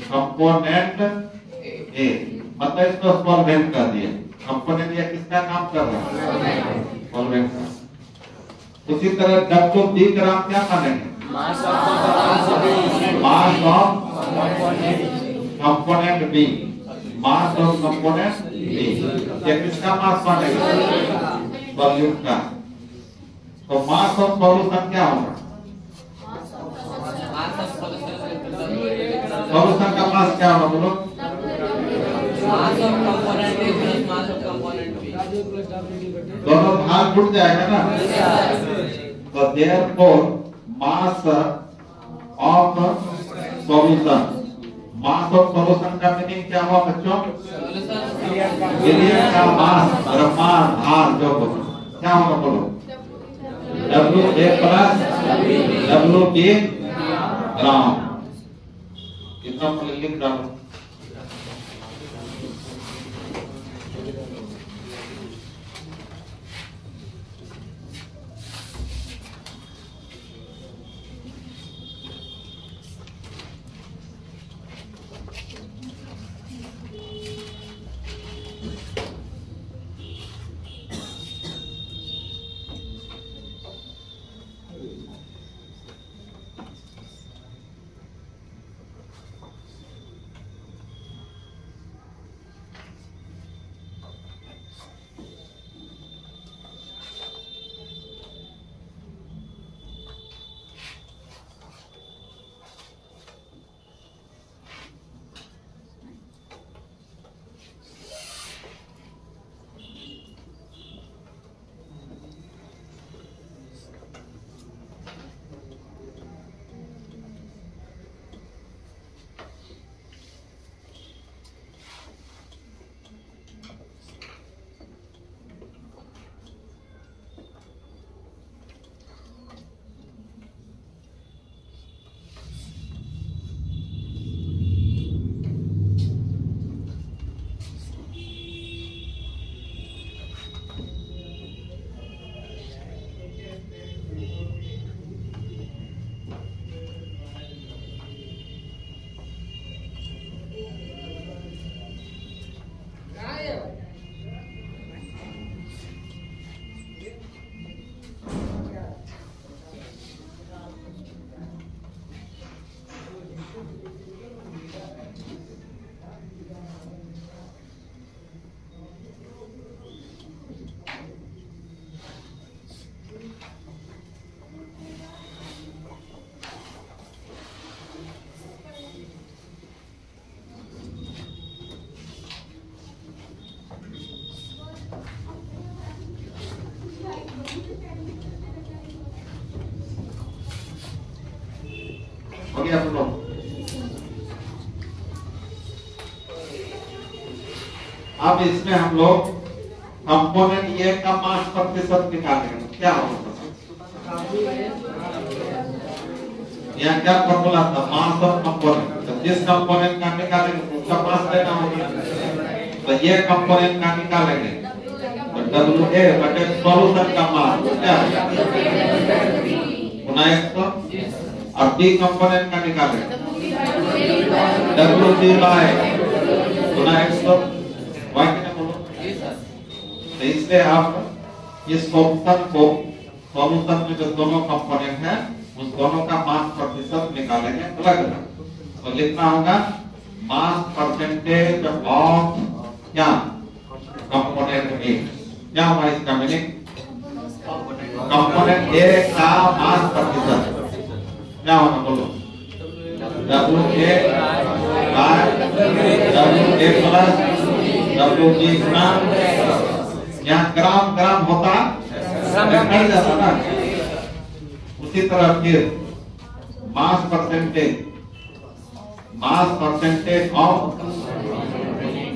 कंपोनेंट ए मतलब इसको सॉल्वेंट कर दिए। कंपोनेंट ये किसका काम कर रहा है? सॉल्वेंट का। उसी तरह W20 ग्राम क्या मानेंगे? Mass of component B, mass of component B ये किसका मास मानेंगे? सॉल्यूट का। तो मास ऑफ सॉल्यूशन क्या होगा? सॉल्यूशन का मास क्या होगा बोलो? Mass of component A plus mass of component B, दोनों भाग जुड़ जाएगा ना। तो therefore mass of solution, mass of solution का मीनिंग क्या हुआ बच्चों? विलयन का मास, द्रव्यमान, भार जो होगा क्या होगा बोलो? WA प्लस WB ग्राम। इतना लिख डालो। हो गया आप लोग। अब इसमें हम लोग कंपोनेंट ए का 5% निकालेंगे। क्या होगा यहाँ क्या फॉर्मूला था? मास ऑफ कंपोनेंट। तो जिस कंपोनेंट का निकालेंगे उसका मास लेना होगा। तो ये कंपोनेंट का निकालेंगे तो WA बटे सॉल्यूशन का मास क्या है? 100। अब B कंपोनेंट का निकालेंगे WB बाय 100। तो इसलिए आप इस सॉल्यूशन में जो दोनों कंपोनेंट हैं उस दोनों का मास प्रतिशत निकालेंगे अलग अलग। तो लिखना होगा मास परसेंटेज ऑफ क्या कंपोनेंट ए। क्या होगा इसका मीनिंग? कंपोनेंट ए का मास प्रतिशत क्या होगा बोलो? WA by WA plus WB गुना यहाँ ग्राम होता कट जाता ना। उसी तरह फिर मास परसेंटेज ऑफ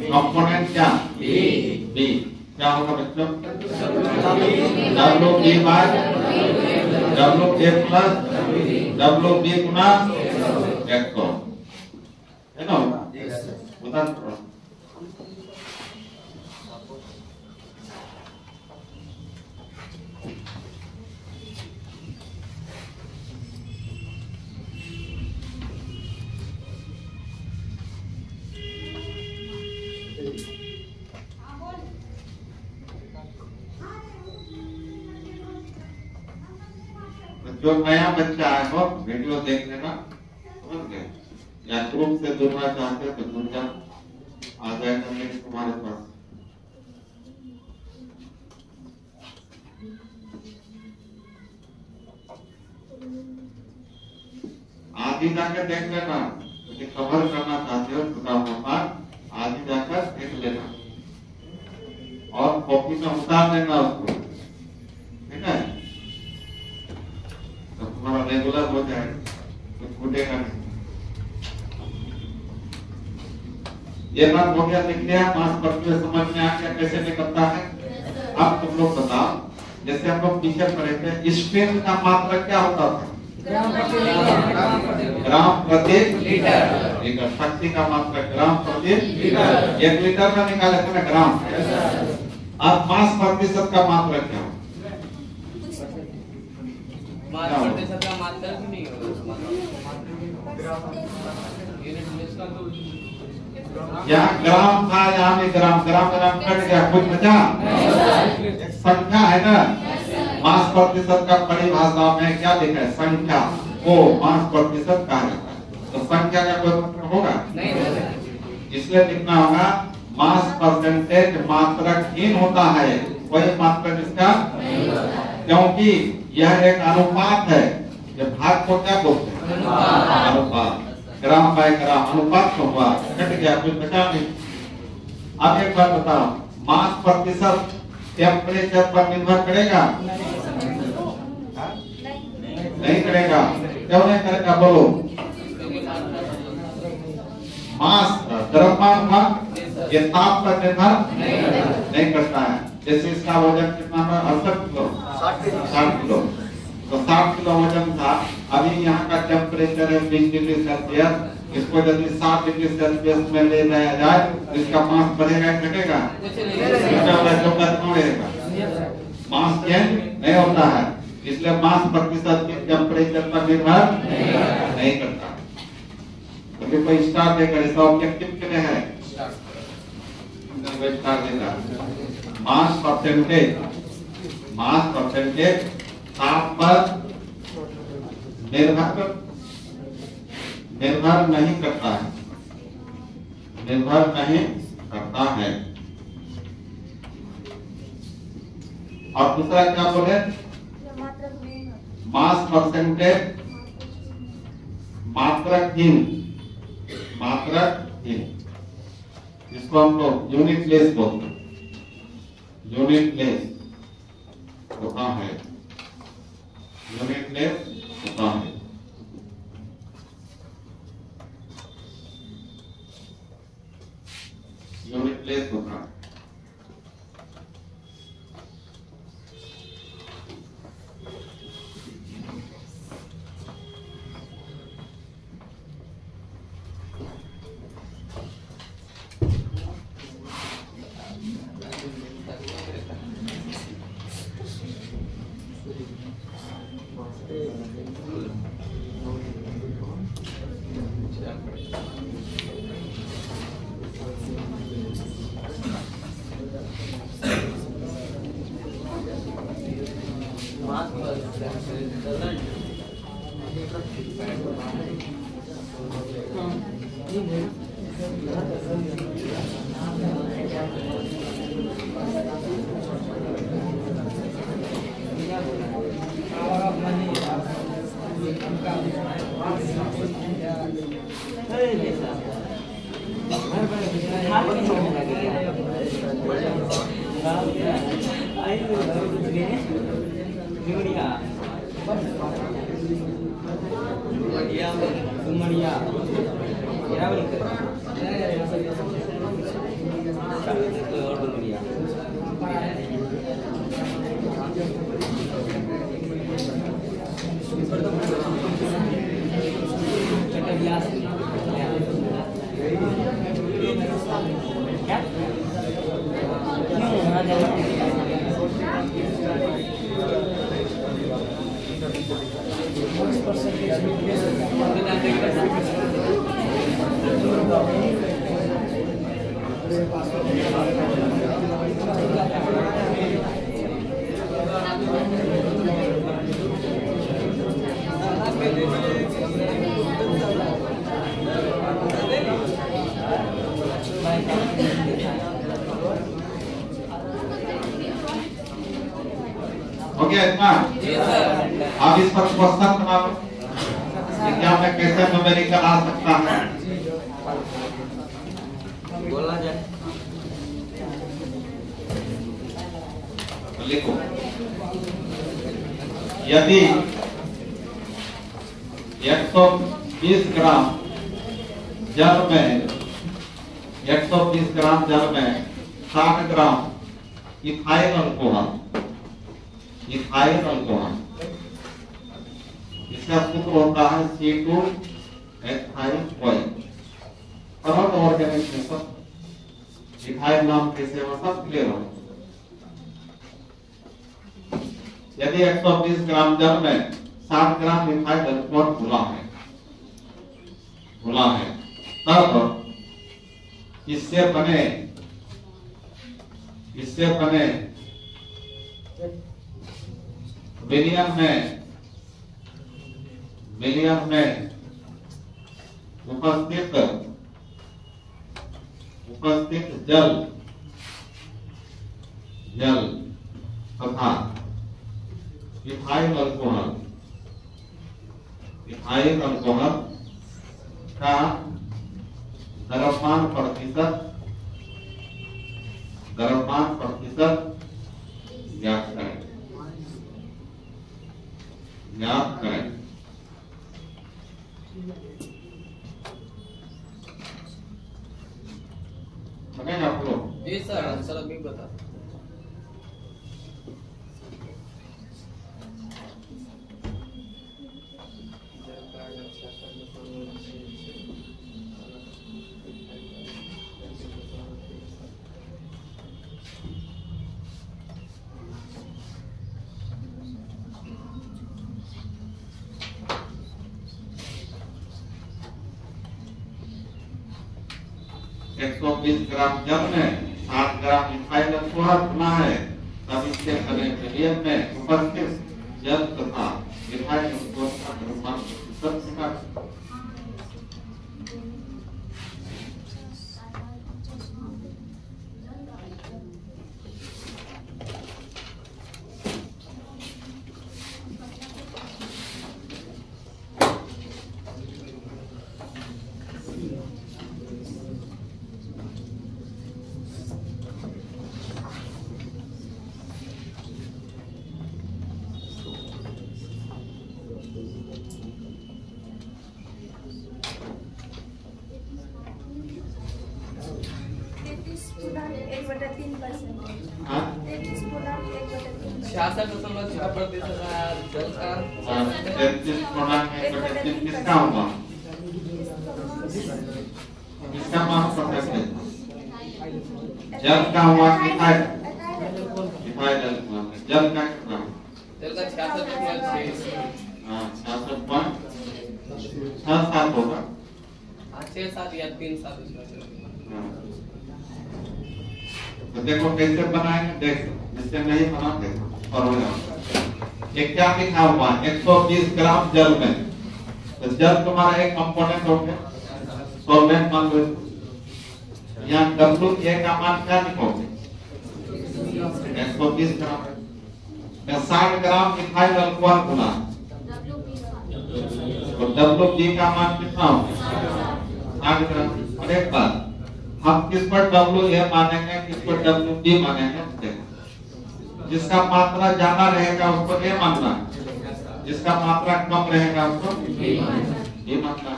कंपोनेंट क्या बी। क्या होगा बच्चों? WB by WA plus WB गुना 100 है ना। उदाहरण जो नया बच्चा है वो वीडियो देख लेना, समझ गए? या ग्रुप से जुड़ना चाहते हो तो जुड़ जा, आ जाएगा लिंक तुम्हारे पास। आज ही जाकर देख लेना, क्योंकि कवर करना चाहते हो तो आज ही जाकर देख लेना और कॉपी में उतार लेना उसको, ठीक है? तो तुम्हारा रेगुलर हो जाएगा, कुछ छूटेगा नहीं। ये बात हो गया, लिख लिया, मास परसेंटेज समझ में आ गया कैसे निकलता है। अब तुम लोग बताओ, जैसे हम लोग पीछे पढ़े थे, स्ट्रेन का मात्रक क्या होता था? ग्राम प्रति लीटर। शक्ति का मात्रक ग्राम प्रति लीटर। 1 लीटर का निकाले थे ना ग्राम। अब मास प्रतिशत का मात्रक क्या? मास प्रतिशत का मात्रक नहीं होगा। यहाँ ग्राम था, यहाँ भी ग्राम कट गया, कुछ बचा? संख्या है ना। मास प्रतिशत का परिभाषा में क्या लिखा है? संख्या को मास प्रतिशत कहा जाता है। तो संख्या का कोई मतलब होगा नहीं, इसलिए लिखना होगा मास परसेंटेज मात्रकहीन होता है, कोई मात्रक इसका, क्योंकि यह एक अनुपात है। ये भाग को क्या बोलते हैं? अनुपात। ग्राम बाय ग्राम अनुपात तो हुआ, कट गया, कुछ बचा नहीं। अब एक बात बताओ, मास प्रतिशत टेम्परेचर पर निर्भर करेगा? नहीं करेगा। क्यों नहीं करेगा बोलो? मास द्रव्यमान का ये ताप पर निर्भर नहीं करता है। जैसे इसका वजन कितना है? 68 किलो, 60 किलो। तो 60 किलो वजन था, अभी यहाँ का टेम्परेचर है 20 डिग्री सेल्सियस। इसको यदि 7 डिग्री सेल्सियस में ले जाया जाए तो इसका मास बढ़ेगा घटेगा? मास चेंज नहीं होता है, इसलिए मास प्रतिशत टेम्परेचर पर निर्भर नहीं करता। कभी कोई स्टार देकर इसका ऑब्जेक्टिव के लिए है, स्टार देगा। मास परसेंटेज ताप पर निर्भर नहीं करता है, निर्भर नहीं करता है। और दूसरा क्या बोले? मास परसेंटेज मात्रकहीन, इसको हम लोग यूनिट लेस बोलते हैं। यूनिट लेस होता है, यूनिट लेस होता है। हो गया इतना? अब इस पर क्वेश्चन बना लो कि क्या मैं कैसे न्यूमेरिकल आ सकता है। बोला जाए लिखो, यदि 120 ग्राम जल में 120 ग्राम जल में 60 ग्राम इथाइल अल्कोहल इसका सूत्र होता है C2 एथाइल ऑयल। तरल ऑर्गेनिक में सब इथाइल नाम कैसे हो सब क्लियर हो। यदि 120 ग्राम जल में 60 ग्राम इथाइल अल्कोहल घुला है तब इससे बने विलियम में उपस्थित जल तथा इथाइल अल्कोहल का द्रव्यमान प्रतिशत ज्ञात करें। समझेंगे आप लोग? जी सर, आंसर अभी बता। एक 120 ग्राम जल में 60 ग्राम इथाइल अल्कोहल बना है तब इसके विलियम में उपस्थित जल तथा इथाइल अल्कोहल का द्रव्यमान प्रतिशत। किसका होगा? किसका मान प्रतिशत है? जल का हुआ इथाइल जल का कितना? जल का 66.6 66.67 होगा। 6-7 या 3-7 इसमें से। तो देखो कैसे बनाएंगे, देखो इससे नहीं बना, देखो फॉर्मूला ये क्या लिखा हुआ है 120 ग्राम जल में, तो जल तुम्हारा एक कंपोनेंट हो गया, सॉल्वेंट मान लो। यहाँ WA का मान क्या लिखोगे 120 ग्राम में 60 ग्राम इथाइल अल्कोहल गुना, तो WB का मान कितना होगा 60 ग्राम। और एक बात हम किस पर WA मानेंगे, किस पर WB मानेंगे, जिसका मात्रा ज्यादा रहेगा उसको A मानना है, जिसका मात्रा कम रहेगा उसको B मानना है।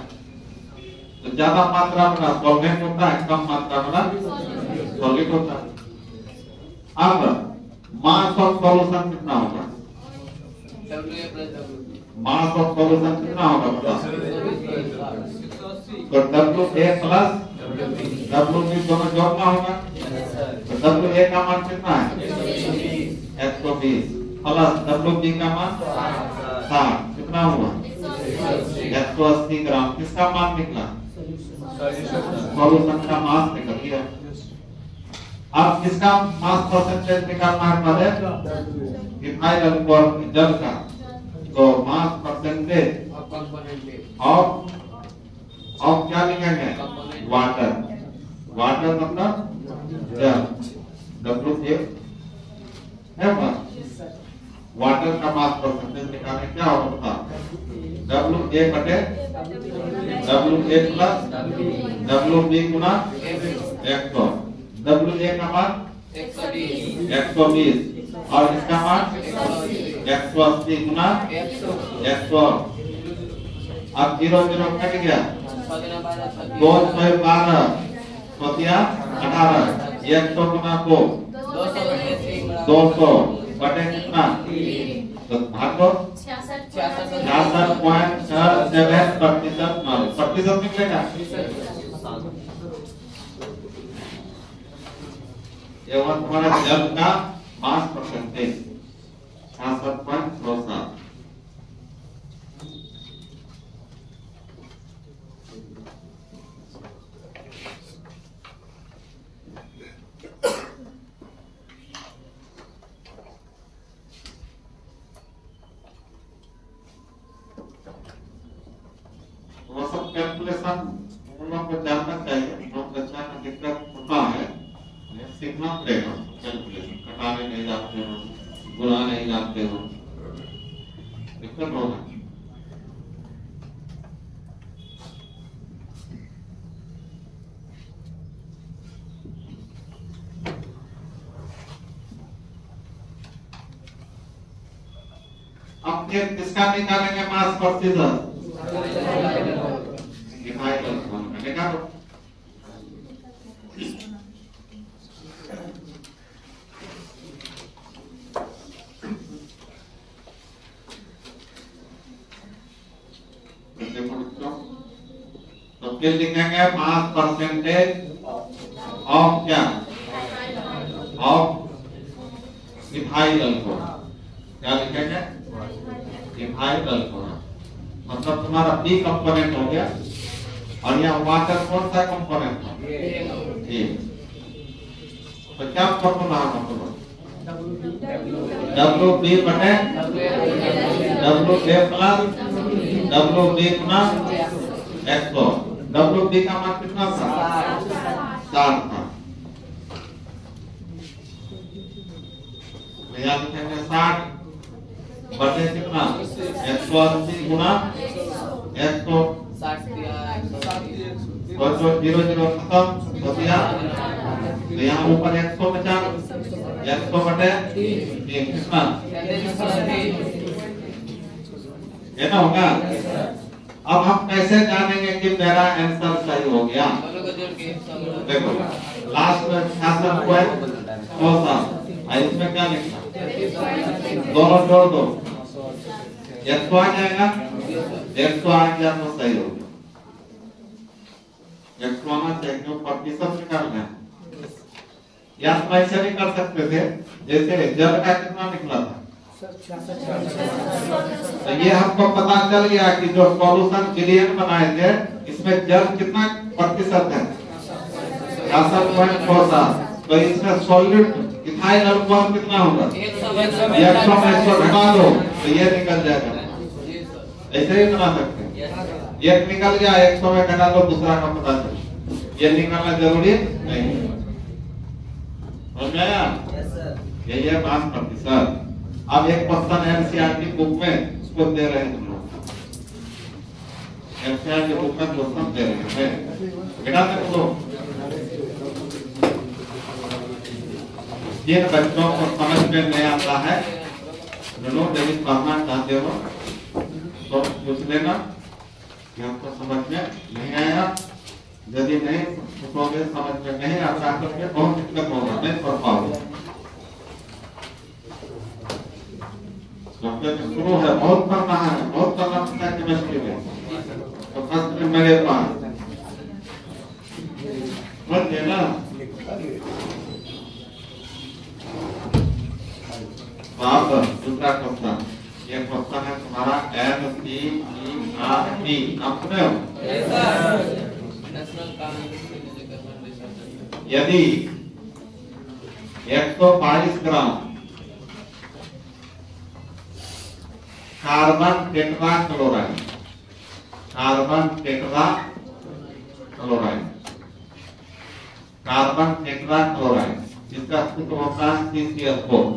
तो ज्यादा मात्रा वाला सॉल्वेंट होता है, कम मात्रा वाला सॉलिड होता है। अब मास ऑफ सॉल्यूशन कितना होगा, मास ऑफ सॉल्यूशन कितना होगा बताओ। तो WA प्लस WB दोनों जोड़ना होगा, तो WA का मान कितना है 120 प्लस WB का मान 60, कितना हुआ 180 ग्राम। किसका मान निकला, सॉल्यूशन का मास निकल गया। अब किसका मास परसेंटेज निकालना है पहले, इथाइल अल्कोहल जल का, तो मास परसेंटेज ऑफ क्या लिखेंगे वाटर, वाटर मतलब जल, WA है बात। वाटर का मास परसेंटेज निकालने क्या होता है WA बटे WA प्लस WB गुना 100, WA का मान 120 और इसका मान 180 गुना 100। अब 0 0 कट गया, 212 18, 100 गुना 200 बटे कितना, तो भागो 66.67% मारो, प्रतिशत निकलेगा। ये तुम्हारा जल का मास परसेंटेज 66.67। वो सब कैलकुलेशन उन लोगों को जानना चाहिए, बहुत बच्चा का दिक्कत होता है, सीखना पड़ेगा कैलकुलेशन। कटाने नहीं जाते हो, गुणा नहीं जाते हो, दिक्कत होगा। अब फिर किसका निकालेंगे मास प्रतिशत, इथाइल अल्कोहल का निकालो। तो फिर लिखेंगे मास परसेंटेज ऑफ क्या, ऑफ इथाइल अल्कोहल। क्या लिखेंगे इथाइल अल्कोहल, मतलब तुम्हारा B कंपोनेंट हो गया, और यहाँ वाटर कौन सा कंपोनेंट है A। तो क्या फॉर्मूला है, मतलब WB बटे WA प्लस WB गुना 100। WB का मान कितना था 60 था, यहाँ लिखेंगे 60 बटे कितना 180 गुना 100, 0 0 खत्म हो गया। तो यहाँ ऊपर 100 बचा, 100 बटे 3 कितना ये ना होगा। अब हम कैसे जानेंगे कि मेरा आंसर सही हो गया, देखो लास्ट में 66.67, इसमें क्या लिखना, दोनों जोड़ दो, 100 आ जाएगा, 100 आ गया तो सही हो गया। 100 आना चाहिए, क्यों प्रतिशत निकालना है। या तो ऐसे नहीं कर सकते थे, जैसे जल का कितना निकला था तो ये हमको पता चल गया कि जो सॉल्यूशन विलियन बनाए थे इसमें जल कितना प्रतिशत है 66.47। तो इसमें सॉलिड इथाइल अल्कोहल कितना होगा 100 में 100 घटा दो तो ये निकल जाएगा। ऐसे ही बना सकते हैं। एक निकल गया 100 में घटा दो दूसरा का पता चल ये निकालना जरूरी नहीं समझ में आया। यही है 5%। अब एक क्वेश्चन एनसीईआरटी बुक में उसको दे रहे हैं तुम लोग एनसीईआरटी बुक में क्वेश्चन दे रहे हैं बेटा देखो जिन बच्चों को समझ में नहीं आता है दोनों यदि पढ़ना चाहते हो तो पूछ लेना कि हमको समझ में नहीं आया। यदि नहीं पूछोगे समझ में नहीं आता तो बहुत दिक्कत होगा नहीं पढ़ पाओगे। शुरू है बहुत पढ़ना है बहुत पढ़ना पड़ता है केमिस्ट्री में तो फर्स्ट में मेरे पास समझ ना। अब दूसरा क्वेश्चन ये क्वेश्चन है तुम्हारा NCERT आप सुने हो यदि 122 ग्राम कार्बन टेट्राक्लोराइड जिसका सूत्र होता है CCl4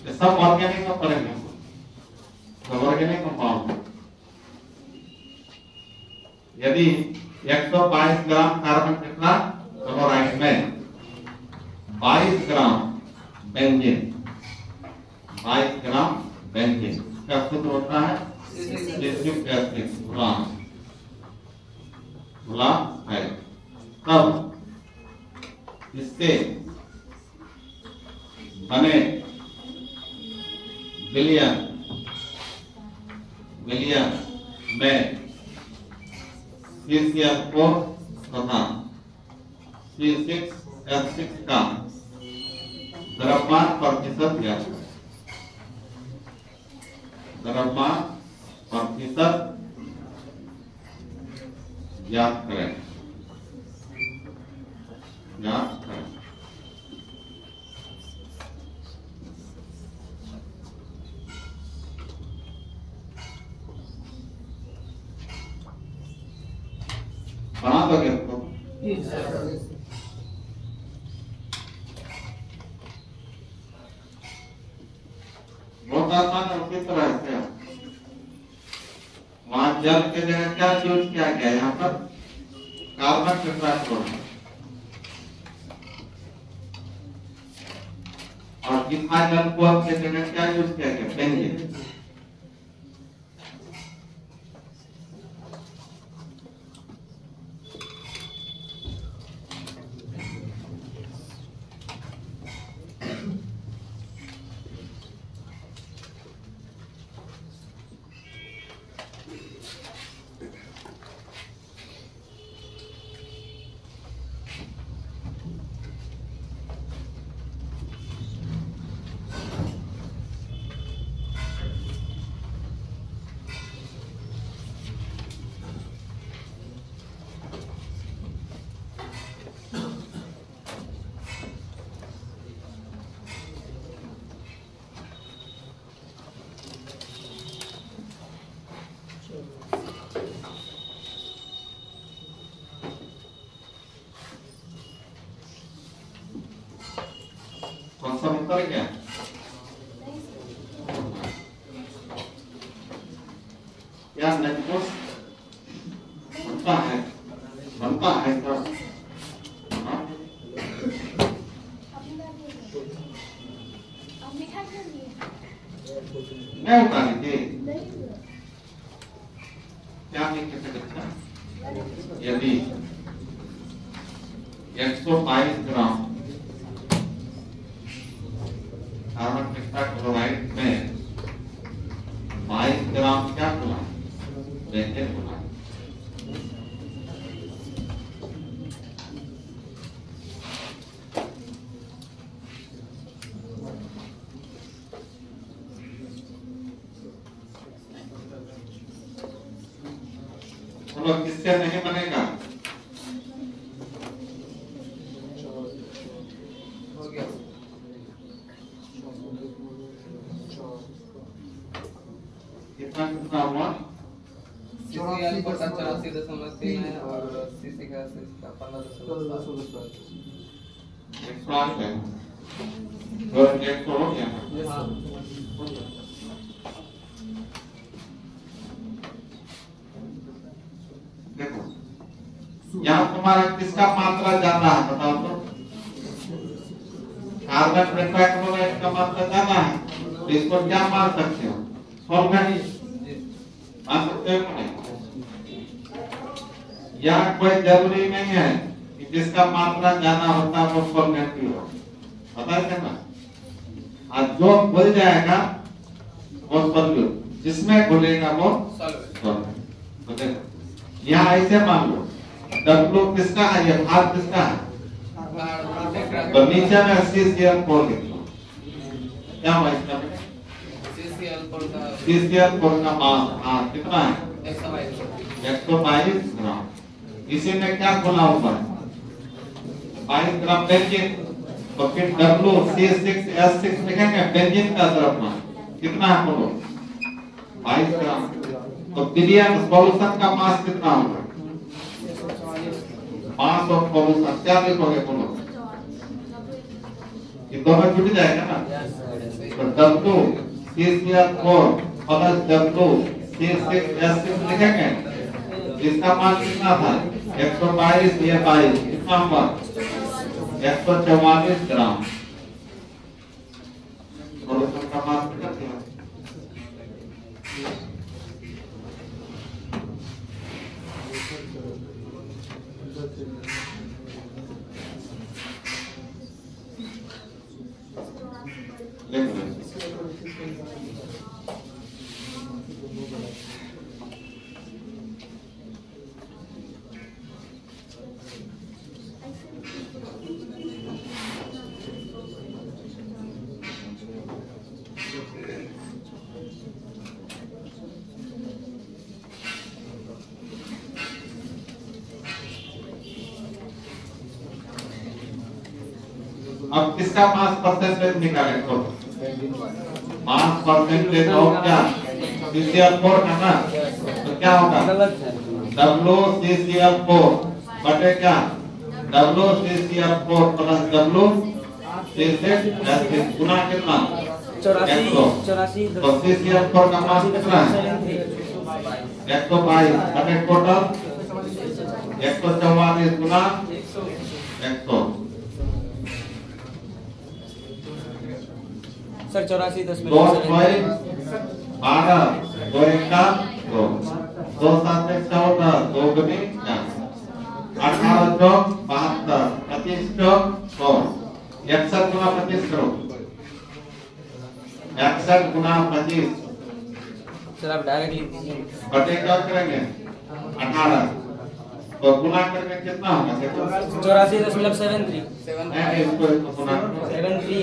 ये सब ऑर्गेनिक में पढ़ेंगे सब ऑर्गेनिक कंपाउंड। यदि 122 ग्राम कार्बन टेट्राक्लोराइड में 22 ग्राम बेंजीन का सूत्र होता है सिलिक एसिड गुलाब है। तब इससे बने विलियन में CCl4 तथा C6H6 का द्रव्यमान प्रतिशत ज्ञात करें। द्रव्यमान प्रतिशत ज्ञात करें। बना दोगे आपको बहुत आसान है। उसी तरह से वहां जल के जगह क्या यूज किया गया यहाँ पर कार्बन टेट्राक्लोराइड और इथाइल अल्कोहल के जगह क्या यूज किया गया बेंजीन। सब उत्तर क्या क्या नेटवर्क बनता है तो नहीं होता है क्या नहीं कह सकते। यदि 122 ग्राम कार्बन टेट्राक्लोराइड में 22 ग्राम क्या मिला बेंजीन मिला। बोलो किससे नहीं बनेगा? हो गया। कितना कितना हुआ? CCL का 84.3 है और CC का 15.7 108 है और 100 हो गया। हाँ। देखो यहाँ तुम्हारा किसका मात्रा ज्यादा है बताओ तो? कार्बन पेंटाक्लोराइड का मात्रा ज्यादा है, तो इसको क्या मान सकते हो? सॉल्वेंट मान सकते हो नहीं? यहाँ कोई जरूरी नहीं है कि जिसका मात्रा ज्यादा होता है वो सॉल्वेंट ही हो, पता है ना? आज जो घुल जाएगा वो सॉल्वेंट, जिसमें घुलेगा वो सॉल्वेंट। तो देखो यहाँ ऐसे मान लो W किसका है, ये भाग किसका है? तो नीचे में CCl4 लिख लो। क्या हुआ इसका? CCl4 का मास हाँ कितना है? 122 ग्राम। इसी में क्या खोला हुआ है? 22 ग्राम बेंजीन। तो फिर WC6H6 लिखेंगे बेंजीन का द्रव्यमान कितना है बोलो? 22 ग्राम। तो विलयन सॉल्यूशन का मास कितना होगा? मास ऑफ सॉल्यूशन क्या लिखोगे बोलो? ये दोनों जुड़ जाएगा ना? तो WCCl4 प्लस WC6H6 लिखेंगे। इसका मान कितना था? 122 ये 22 कितना हुआ? 144 ग्राम। सॉल्यूशन का मास कितना था? अब किसका मास परसेंटेज निकालें तो? मास परसेंटेज ऑफ क्या? CCl4 का ना? तो क्या होगा? WCCl4 बटे क्या? WCCl4 प्लस WC6H6 गुना कितना? 84 तो CCl4 का मास कितना है? 122 बटे टोटल 144 गुना 100। सर 84.7 2 12 2 1 2 2 7 1 14 2 गुनी 18 चौक 72 25 चौक 100 61 गुना 25 करो 61 गुना 25 सर आप डायरेक्ट लिख दीजिए बटे क्या करेंगे 18 तो गुना करके कितना होगा? 84.73 इसको गुना 73 है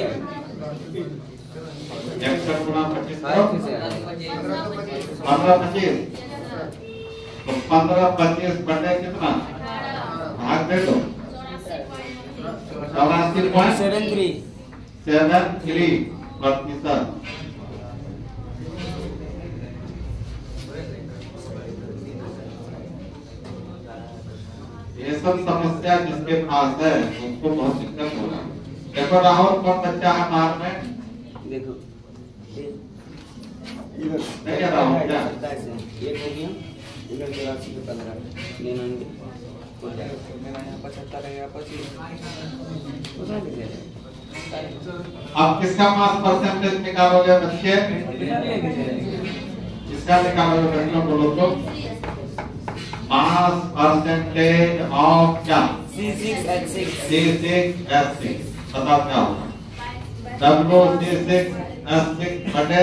61 गुना 25 करो 15 25 तो 15 25 बटे कितना भाग दे दो 84.73 प्रतिशत। ये सब समस्या जिसके पास है उसको बहुत दिक्कत हो रहा है। देखो राहुल कौन बच्चा है बाहर में? देखो नहीं है राहुल क्या? एक हो गया इधर 84 पे 15 लेना हो जाएगा मेरा यहाँ 75 है, यहाँ 25 उतना लिखेगा। अब किसका मास परसेंटेज निकालोगे बच्चे? किसका निकालोगे बच्चों बोलो तो? मास परसेंटेज ऑफ क्या? C6H6 बताओ क्या होगा? WC6H6 बटे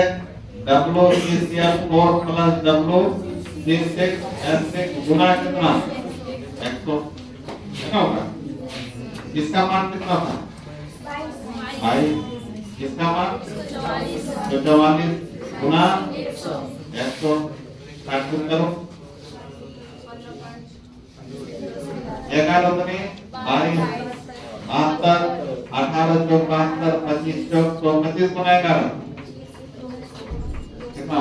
WCCl4 प्लस WC6H6 गुना कितना? 100 कितना होगा? इसका मान कितना था? 22। किसका मान? 144 गुना 100 काट करो देखा लो तुमने 22 72 18 72 25 125 बनाएगा कितना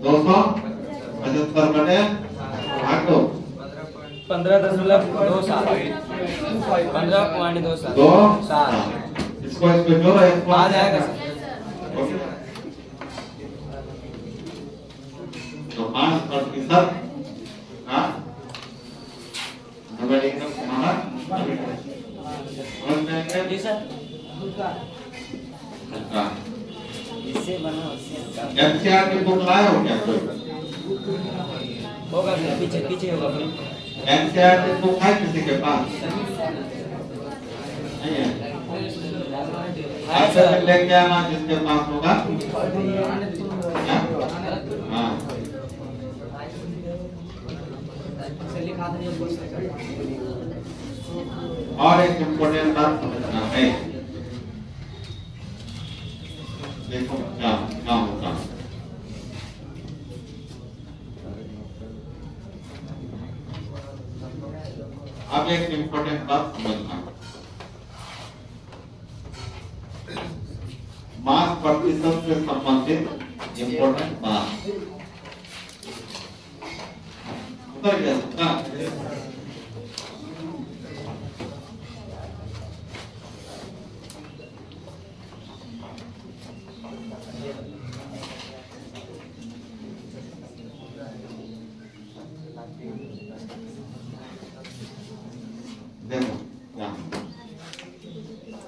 275 बटे 15.27 इसको जोड़ो इसको आ जाएगा सर। तो 5% हाँ एकदम समाधान जी सर। इससे बना एमसीआर की बुक लाए हो क्या कोई होगा पीछे पीछे होगा अपने एमसीआर की बुक है किसी के पास नहीं है ऐसा लेके आना जिसके पास होगा हाँ और एक इम्पोर्टेंट बात समझना है देखो क्या क्या होगा अब एक इम्पोर्टेंट बात समझना मास प्रतिशत से संबंधित इम्पोर्टेंट बात उतर गया ना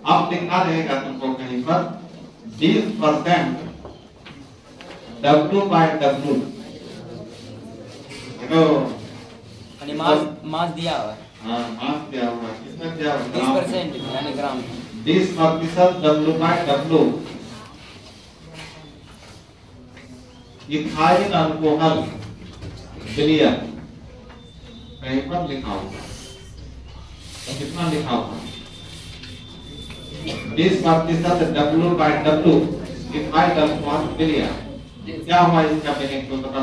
अब लिखना रहेगा तुमको कहीं पर 20% W by W देखो मास दिया हुआ है। हाँ मास दिया हुआ किसमें दिया हुआ 20% यानी gram 20% W by W ethyl alcohol विलियन कहीं पर लिखा होगा कितना लिखा होगा 20% W by W ethyl alcohol विलियन क्या हुआ इसका मीनिंग तो बता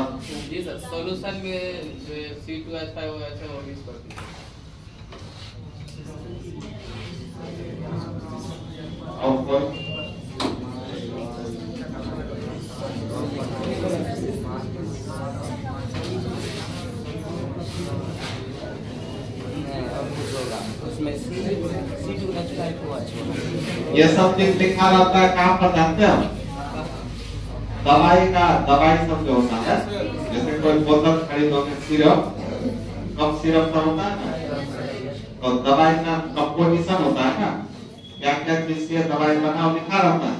जी सर सॉल्यूशन में जो C2H5OH है वो 20%। और कोई उसमें C2H5 ये सब चीज लिखा रहता है कहाँ पर जानते हो दवाई सब जो होता है जैसे कोई बोतल खरीदोगे सिरप कप सिरप का होता है ना तो दवाई का कंपोजिशन होता है ना क्या क्या चीज से दवाई बनाओ लिखा रहता है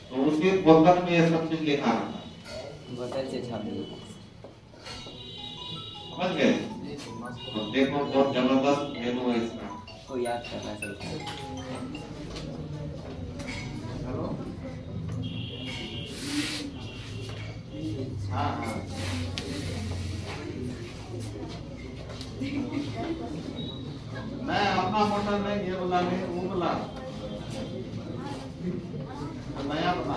तो उसी बोतल में ये सब चीज लिखा रहता है बोतल से छाप दो समझ गए तो देखो बहुत जबरदस्त मेनू है इसका को याद करना चाहिए। हेलो हाँ हाँ मैं अपना मोटर नहीं ये वाला नहीं वो वाला नया बना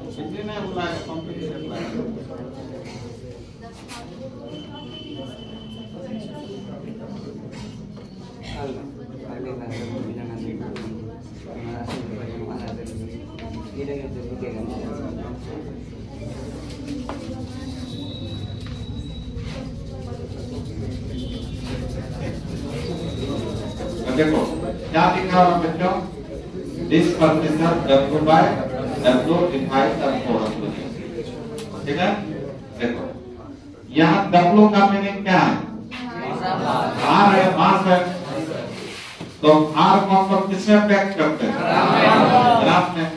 इसलिए नहीं बोला है कॉम्पिटिशन देखो क्या लिखा हुआ बच्चों 20% W by W ethyl alcohol ठीक है देखो यहाँ W का मीनिंग क्या है R है मास है तो R को हम लोग किसमें पैक करते हैं ग्राम में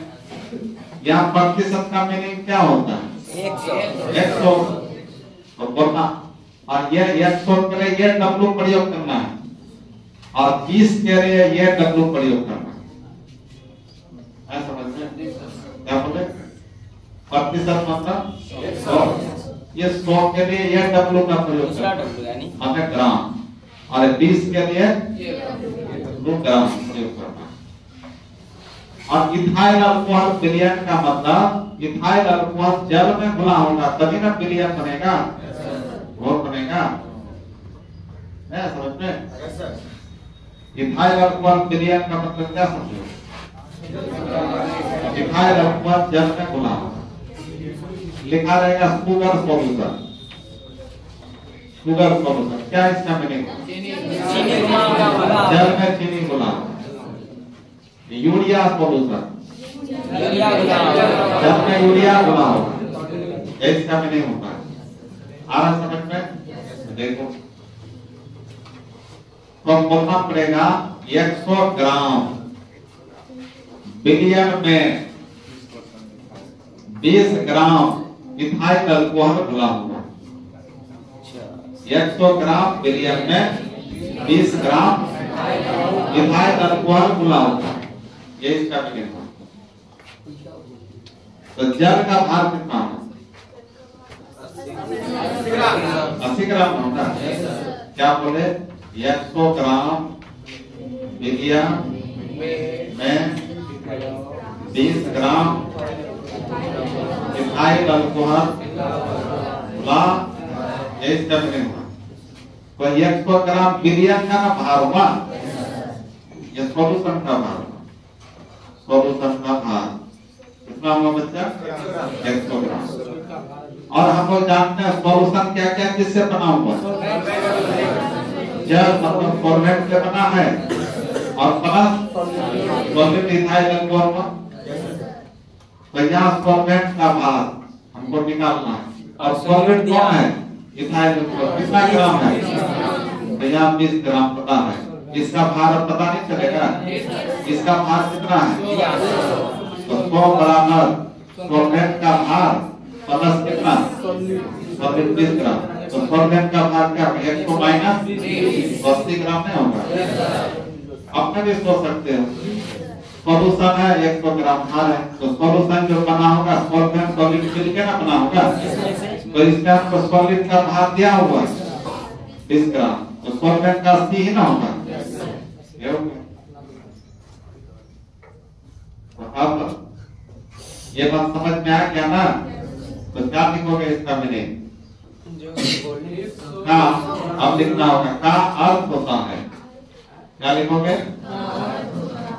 यहाँ प्रतिशत का मीनिंग क्या होता है 100 तो बोलना और ये 100 के लिए ये W प्रयोग करना है और 20 के लिए ये W प्रयोग करना है समझ में क्या बोले प्रतिशत मतलब 100 ये 100 के लिए ये W का प्रयोग मतलब ग्राम और 20 के लिए ग्राम प्रयोग करना और इथाइल अल्कोहल विलयन का मतलब इथाइल अल्कोहल जल में घुला होगा तभी ना विलयन बनेगा घोर बनेगा। नहीं समझ में? इथाइल अल्कोहल विलयन का मतलब क्या समझो? इथाइल अल्कोहल जल में घुला लिखा रहेगा शुगर सॉल्यूशन। शुगर सॉल्यूशन क्या इसका मीनिंग? जल में चीनी घुला। यूरिया सॉल्यूशन जल में यूरिया घुला होगा, इसका मीनिंग होता है। आ रहा समझ में? देखो तो बोलना पड़ेगा 100 ग्राम विलयन में 20 ग्राम इथाइल अल्कोहल घुला हुआ। 100 ग्राम विलयन में 20 ग्राम इथाइल अल्कोहल घुला हुआ, ये इसका मीनिंग है। तो जल का भार कितना है? 80 ग्राम होगा। क्या बोले? 100 ग्राम विलयन में 20 ग्राम इथाइल अल्कोहल घुला, इसका मीनिंग हुआ। तो 100 ग्राम विलयन का ना भार हुआ, ये सॉल्यूशन का भार हुआ। सॉल्यूशन का भार कितना हुआ बच्चा? 100 ग्राम। और हम लोग जानते हैं सॉल्यूशन क्या क्या किससे बना हुआ? जल मतलब सॉल्वेंट से बना है, और प्लस सॉल्वेंट इथाइल अल्कोहल। तो यहाँ सॉल्वेंट का भार हमको निकालना है, और सॉल्वेंट कौन है? Ethyl alcohol. कितना ग्राम है? तो यहाँ 20 ग्राम पता है। इसका भार पता नहीं चलेगा, इसका भार कितना है? तो 100 बराबर सॉल्वेंट का भार प्लस कितना? 20 ग्राम। तो सॉल्वेंट का भार क्या? 100 माइनस 80 ग्राम नहीं होगा। अपने भी सोच सकते हो, सॉल्यूशन है 100 ग्राम भार है, तो सॉल्यूशन जो बना होगा सॉल्वेंट सॉलिड मिलकर ना बना होगा। तो इसका तो सॉलिड का भार दिया हुआ 20 ग्राम, तो सॉल्वेंट का 80 ही ना होगा। ये हो गया। तो अब ये बात समझ में आ गया ना? तो क्या लिखोगे इसका मीनिंग? का अब लिखना होगा, का अर्थ होता है। क्या लिखोगे?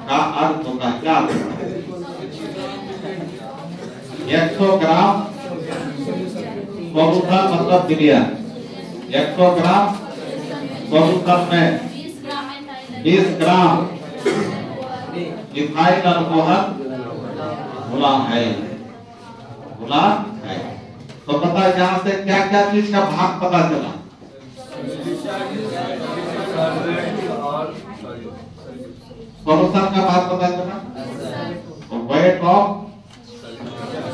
का अर्थ होता है। क्या 100 ग्राम सॉल्यूशन मतलब विलयन, 100 ग्राम सॉल्यूशन में 20 ग्राम इथाइल अल्कोहल घुला है। घुला है तो पता यहाँ से क्या क्या चीज का भाग पता चला? सॉल्यूशन का भाग पता चला। तो वेट ऑफ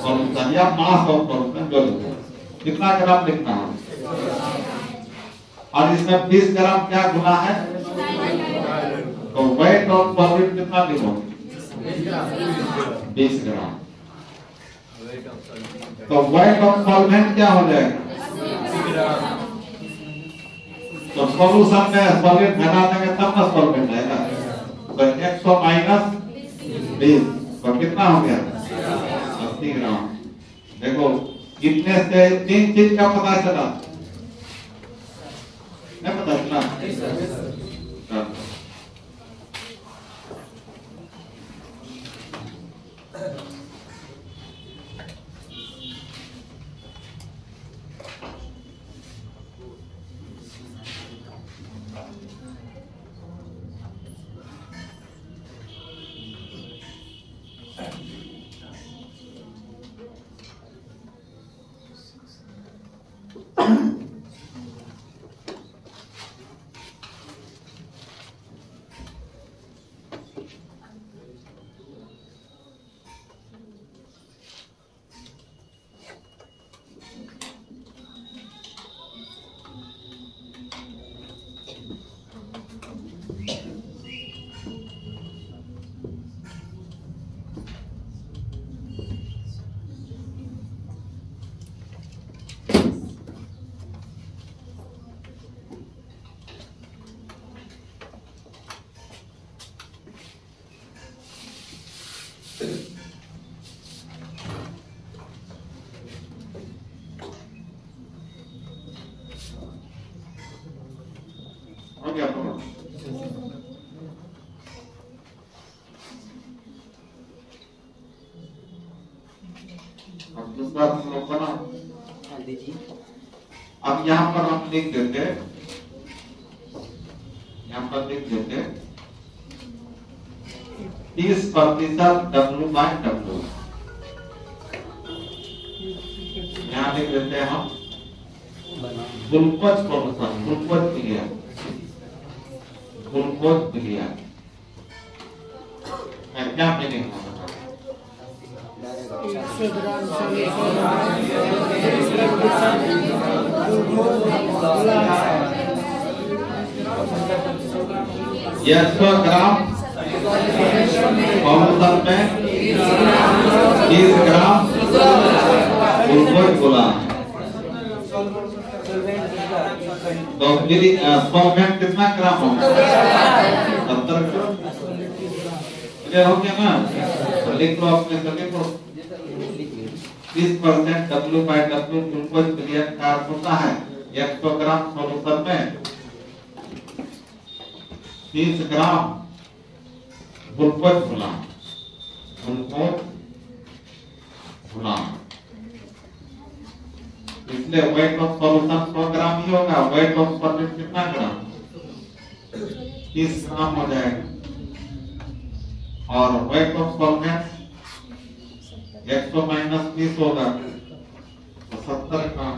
सॉल्यूशन या मास ऑफ सॉल्यूशन जो कितना ग्राम लिखना है, और इसमें 20 ग्राम क्या गुना है? तो वेट ऑफ सॉल्यूट कितना लिखोगे? 20 ग्राम। तो वेट ऑफ सॉल्वेंट क्या हो जाएगा? तो सॉल्यूशन में सॉलिड घटा देंगे तब ना सॉल्वेंट आएगा। तो 100 माइनस 20 तो कितना हो गया? 80 ग्राम। देखो कितने से 3 चीज का पता चला? नहीं पता चला? अब दूसरा तुम लोग बनाओ। हाँ दीजिए। अब यहाँ पर हम लिख देते, यहाँ पर लिख देते 30% W/W। यहाँ लिख देते हैं हम glucose production, glucose clear, glucose clear क्या मीनिंग है? ये 100 ग्राम सॉल्यूशन में 30 ग्राम ग्लूकोज घोला है। तो फिर 100 में कितना ग्राम होगा? 70 ग्राम। क्लियर हो गया ना? तो लिख लो अपने सभी को 30% W/W ग्लूकोज क्लियर का अर्थ होता है 100 ग्राम सॉल्यूशन में 30 ग्राम ग्लूकोज घोला, ग्लूकोज घोला। इसलिए वेट ऑफ सॉल्यूशन 100 ग्राम ही होगा, वेट ऑफ सॉल्यूशन कितना ग्राम? 30 ग्राम हो जाएगा। और वेट ऑफ सॉल्वेंट 100 - 30 होगा तो 70 ग्राम।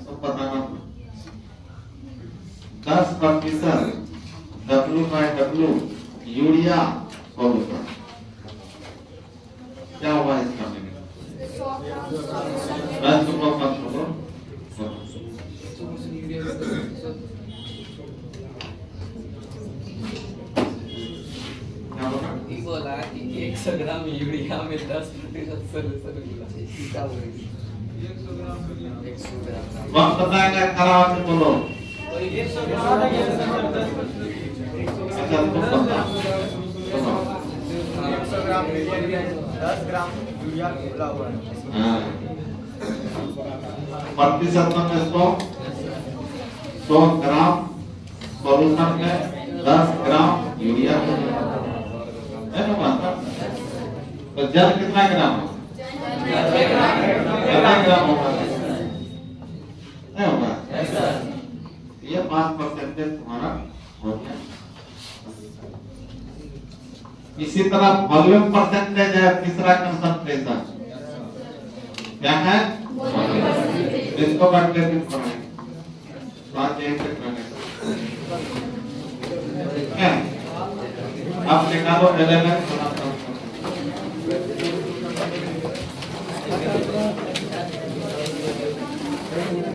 तो बताना 10% W/W यूरिया सॉल्यूशन क्या हुआ इसका मीनिंग? 10% बोला कि 100 ग्राम यूरिया में 10% सॉल्यूशन वक्त बताएगा खड़ा होकर बोलो। अच्छा तुम बता 100 ग्राम यूरिया 10 ग्राम यूरिया घोला हुआ है। प्रतिशत में 100 ग्राम सॉल्यूशन में 10 ग्राम यूरिया है ना माता? तो जल कितना ग्राम है? 10 ग्राम होगा नहीं होगा? ये 5% तुम्हारा हो गया। इसी तरह वॉल्यूम परसेंटेज है तीसरा कंसंट्रेशन क्या है? इसको कैलकुलेट करें बात यही से करें क्या? आप निकालो एलिमेंट